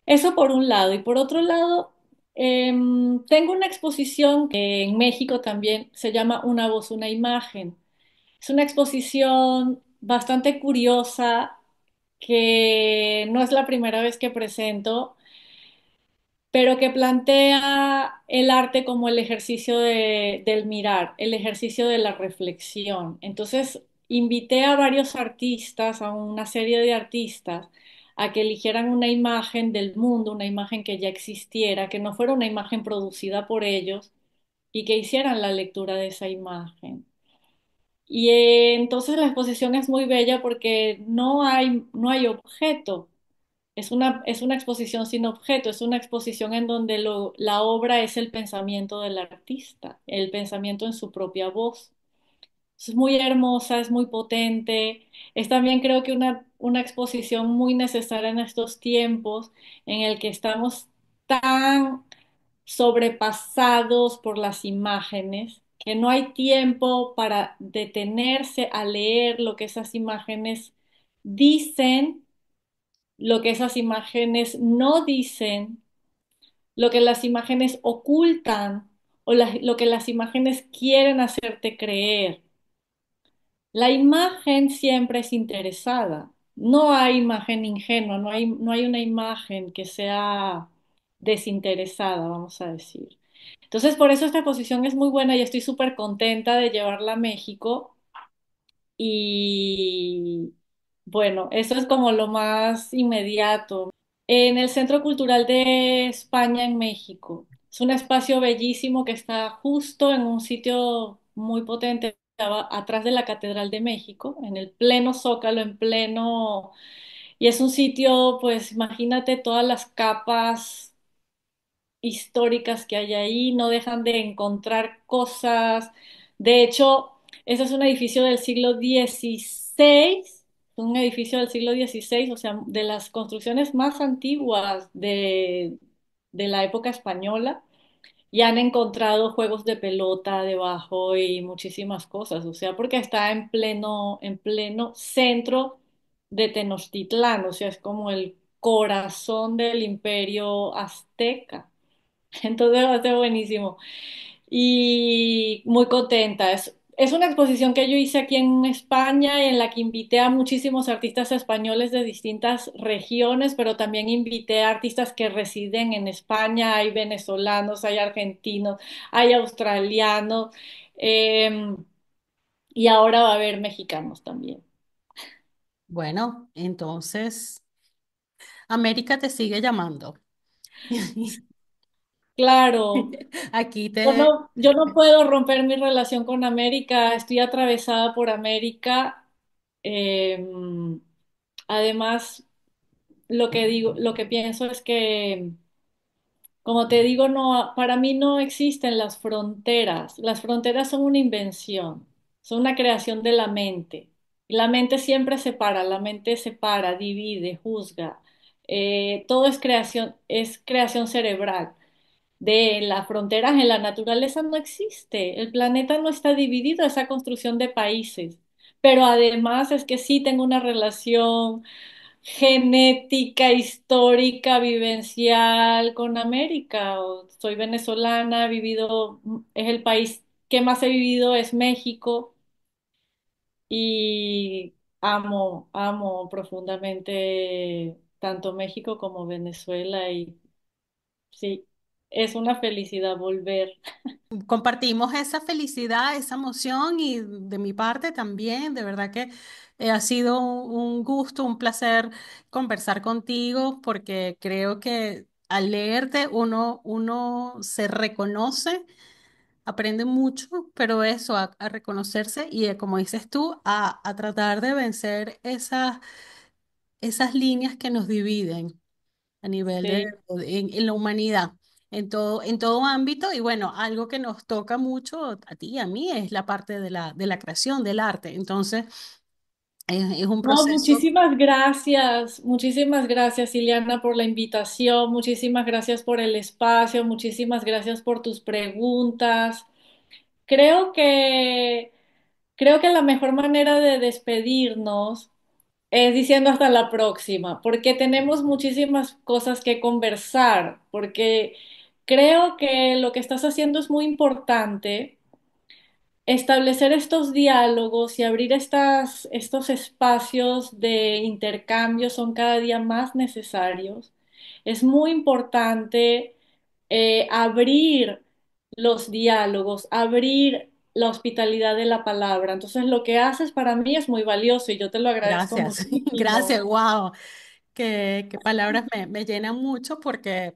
Eso por un lado. Y por otro lado, tengo una exposición que en México también se llama Una voz, una imagen. Es una exposición bastante curiosa que no es la primera vez que presento, pero que plantea el arte como el ejercicio del mirar, el ejercicio de la reflexión. Entonces, invité a varios artistas, a una serie de artistas, a que eligieran una imagen del mundo, una imagen que ya existiera, que no fuera una imagen producida por ellos, y que hicieran la lectura de esa imagen. Y entonces la exposición es muy bella porque no hay objeto, es una exposición sin objeto, es una exposición en donde la obra es el pensamiento del artista, el pensamiento en su propia voz. Es muy hermosa, es muy potente. Es también creo que una exposición muy necesaria en estos tiempos en el que estamos tan sobrepasados por las imágenes, que no hay tiempo para detenerse a leer lo que esas imágenes dicen, lo que esas imágenes no dicen, lo que las imágenes ocultan o lo que las imágenes quieren hacerte creer. La imagen siempre es interesada. No hay imagen ingenua, no hay una imagen que sea desinteresada, vamos a decir. Entonces, por eso esta exposición es muy buena y estoy súper contenta de llevarla a México. Y bueno, eso es como lo más inmediato. En el Centro Cultural de España en México. Es un espacio bellísimo que está justo en un sitio muy potente atrás de la Catedral de México, en el pleno Zócalo, en pleno... Y es un sitio, pues imagínate todas las capas históricas que hay ahí, no dejan de encontrar cosas. De hecho, ese es un edificio del siglo XVI, un edificio del siglo XVI, o sea, de las construcciones más antiguas de la época española, y han encontrado juegos de pelota debajo y muchísimas cosas, o sea, porque está en pleno centro de Tenochtitlán, o sea, es como el corazón del imperio azteca. Entonces va a ser buenísimo. Y muy contenta. Es una exposición que yo hice aquí en España en la que invité a muchísimos artistas españoles de distintas regiones, pero también invité a artistas que residen en España. Hay venezolanos, hay argentinos, hay australianos, eh, y ahora va a haber mexicanos también. Bueno, entonces América te sigue llamando. Claro. Aquí Yo te... no, yo no puedo romper mi relación con América, estoy atravesada por América. Eh, Además, lo que pienso es que, como te digo, no, para mí no existen las fronteras. Las fronteras son una invención, son una creación de la mente. La mente siempre separa, la mente separa, divide, juzga. Todo es creación cerebral. De las fronteras en la naturaleza no existe. El planeta no está dividido, esa construcción de países. Pero además es que sí tengo una relación genética, histórica, vivencial con América. Soy venezolana, he vivido, es el país que más he vivido, es México, y amo profundamente tanto México como Venezuela, y sí, es una felicidad volver. Compartimos esa felicidad, esa emoción y de mi parte también, de verdad que ha sido un gusto, un placer conversar contigo porque creo que al leerte uno se reconoce, aprende mucho, pero eso, a reconocerse y como dices tú, a tratar de vencer esas líneas que nos dividen a nivel Sí. en la humanidad, en todo ámbito. Y bueno, algo que nos toca mucho a ti y a mí es la parte de la creación, del arte. Entonces, es un No, proceso. muchísimas gracias, Ileana, por la invitación, muchísimas gracias por el espacio, muchísimas gracias por tus preguntas. Creo que, creo que la mejor manera de despedirnos es diciendo hasta la próxima, porque tenemos muchísimas cosas que conversar, porque creo que lo que estás haciendo es muy importante. Establecer estos diálogos y abrir estos espacios de intercambio son cada día más necesarios. Es muy importante abrir los diálogos, abrir la hospitalidad de la palabra. Entonces, lo que haces para mí es muy valioso y yo te lo agradezco Gracias, gracias, muchísimo. wow. Qué palabras me llenan mucho porque,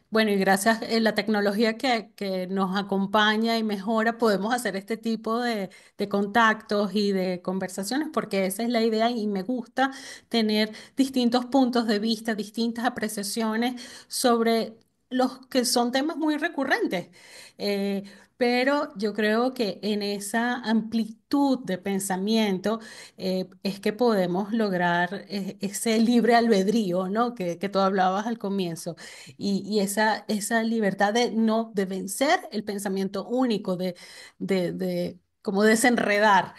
bueno, y gracias a la tecnología que nos acompaña y mejora, podemos hacer este tipo de contactos y de conversaciones porque esa es la idea y me gusta tener distintos puntos de vista, distintas apreciaciones sobre los que son temas muy recurrentes. Eh, pero yo creo que en esa amplitud de pensamiento, es que podemos lograr ese libre albedrío, ¿no? Que tú hablabas al comienzo, y esa libertad de no, de vencer el pensamiento único, de como desenredar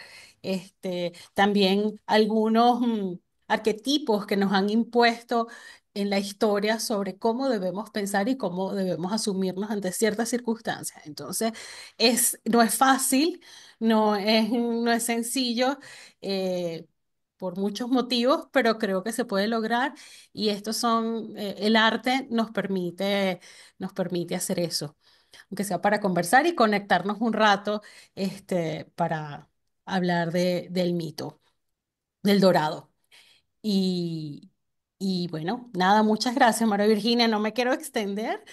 también algunos arquetipos que nos han impuesto en la historia sobre cómo debemos pensar y cómo debemos asumirnos ante ciertas circunstancias. Entonces, no es fácil, no es sencillo, eh, por muchos motivos, pero creo que se puede lograr y el arte nos permite hacer eso, aunque sea para conversar y conectarnos un rato, para hablar del mito, del dorado. Y, Y bueno, nada, muchas gracias, María Virginia. No me quiero extender,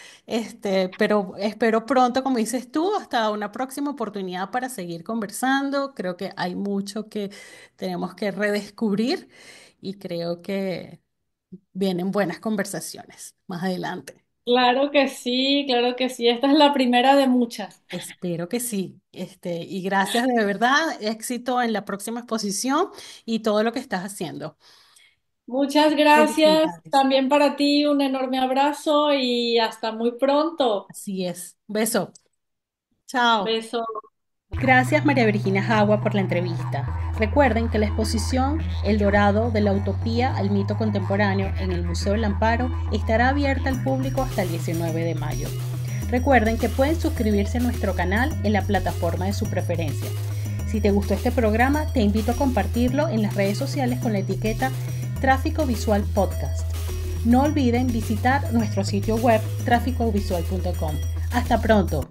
pero espero pronto, como dices tú, hasta una próxima oportunidad para seguir conversando. Creo que hay mucho que tenemos que redescubrir y creo que vienen buenas conversaciones más adelante. Claro que sí. Esta es la primera de muchas. Espero que sí. Y gracias de verdad. Éxito en la próxima exposición y todo lo que estás haciendo. Muchas gracias. Felicidades. También para ti un enorme abrazo y hasta muy pronto. Así es. Beso. Chao. Beso. Gracias María Virginia Jagua por la entrevista. Recuerden que la exposición El Dorado de la Utopía al Mito Contemporáneo en el Museo del Amparo estará abierta al público hasta el 19 de mayo. Recuerden que pueden suscribirse a nuestro canal en la plataforma de su preferencia. Si te gustó este programa, te invito a compartirlo en las redes sociales con la etiqueta Tráfico Visual Podcast. No olviden visitar nuestro sitio web tráficovisual.com. Hasta pronto.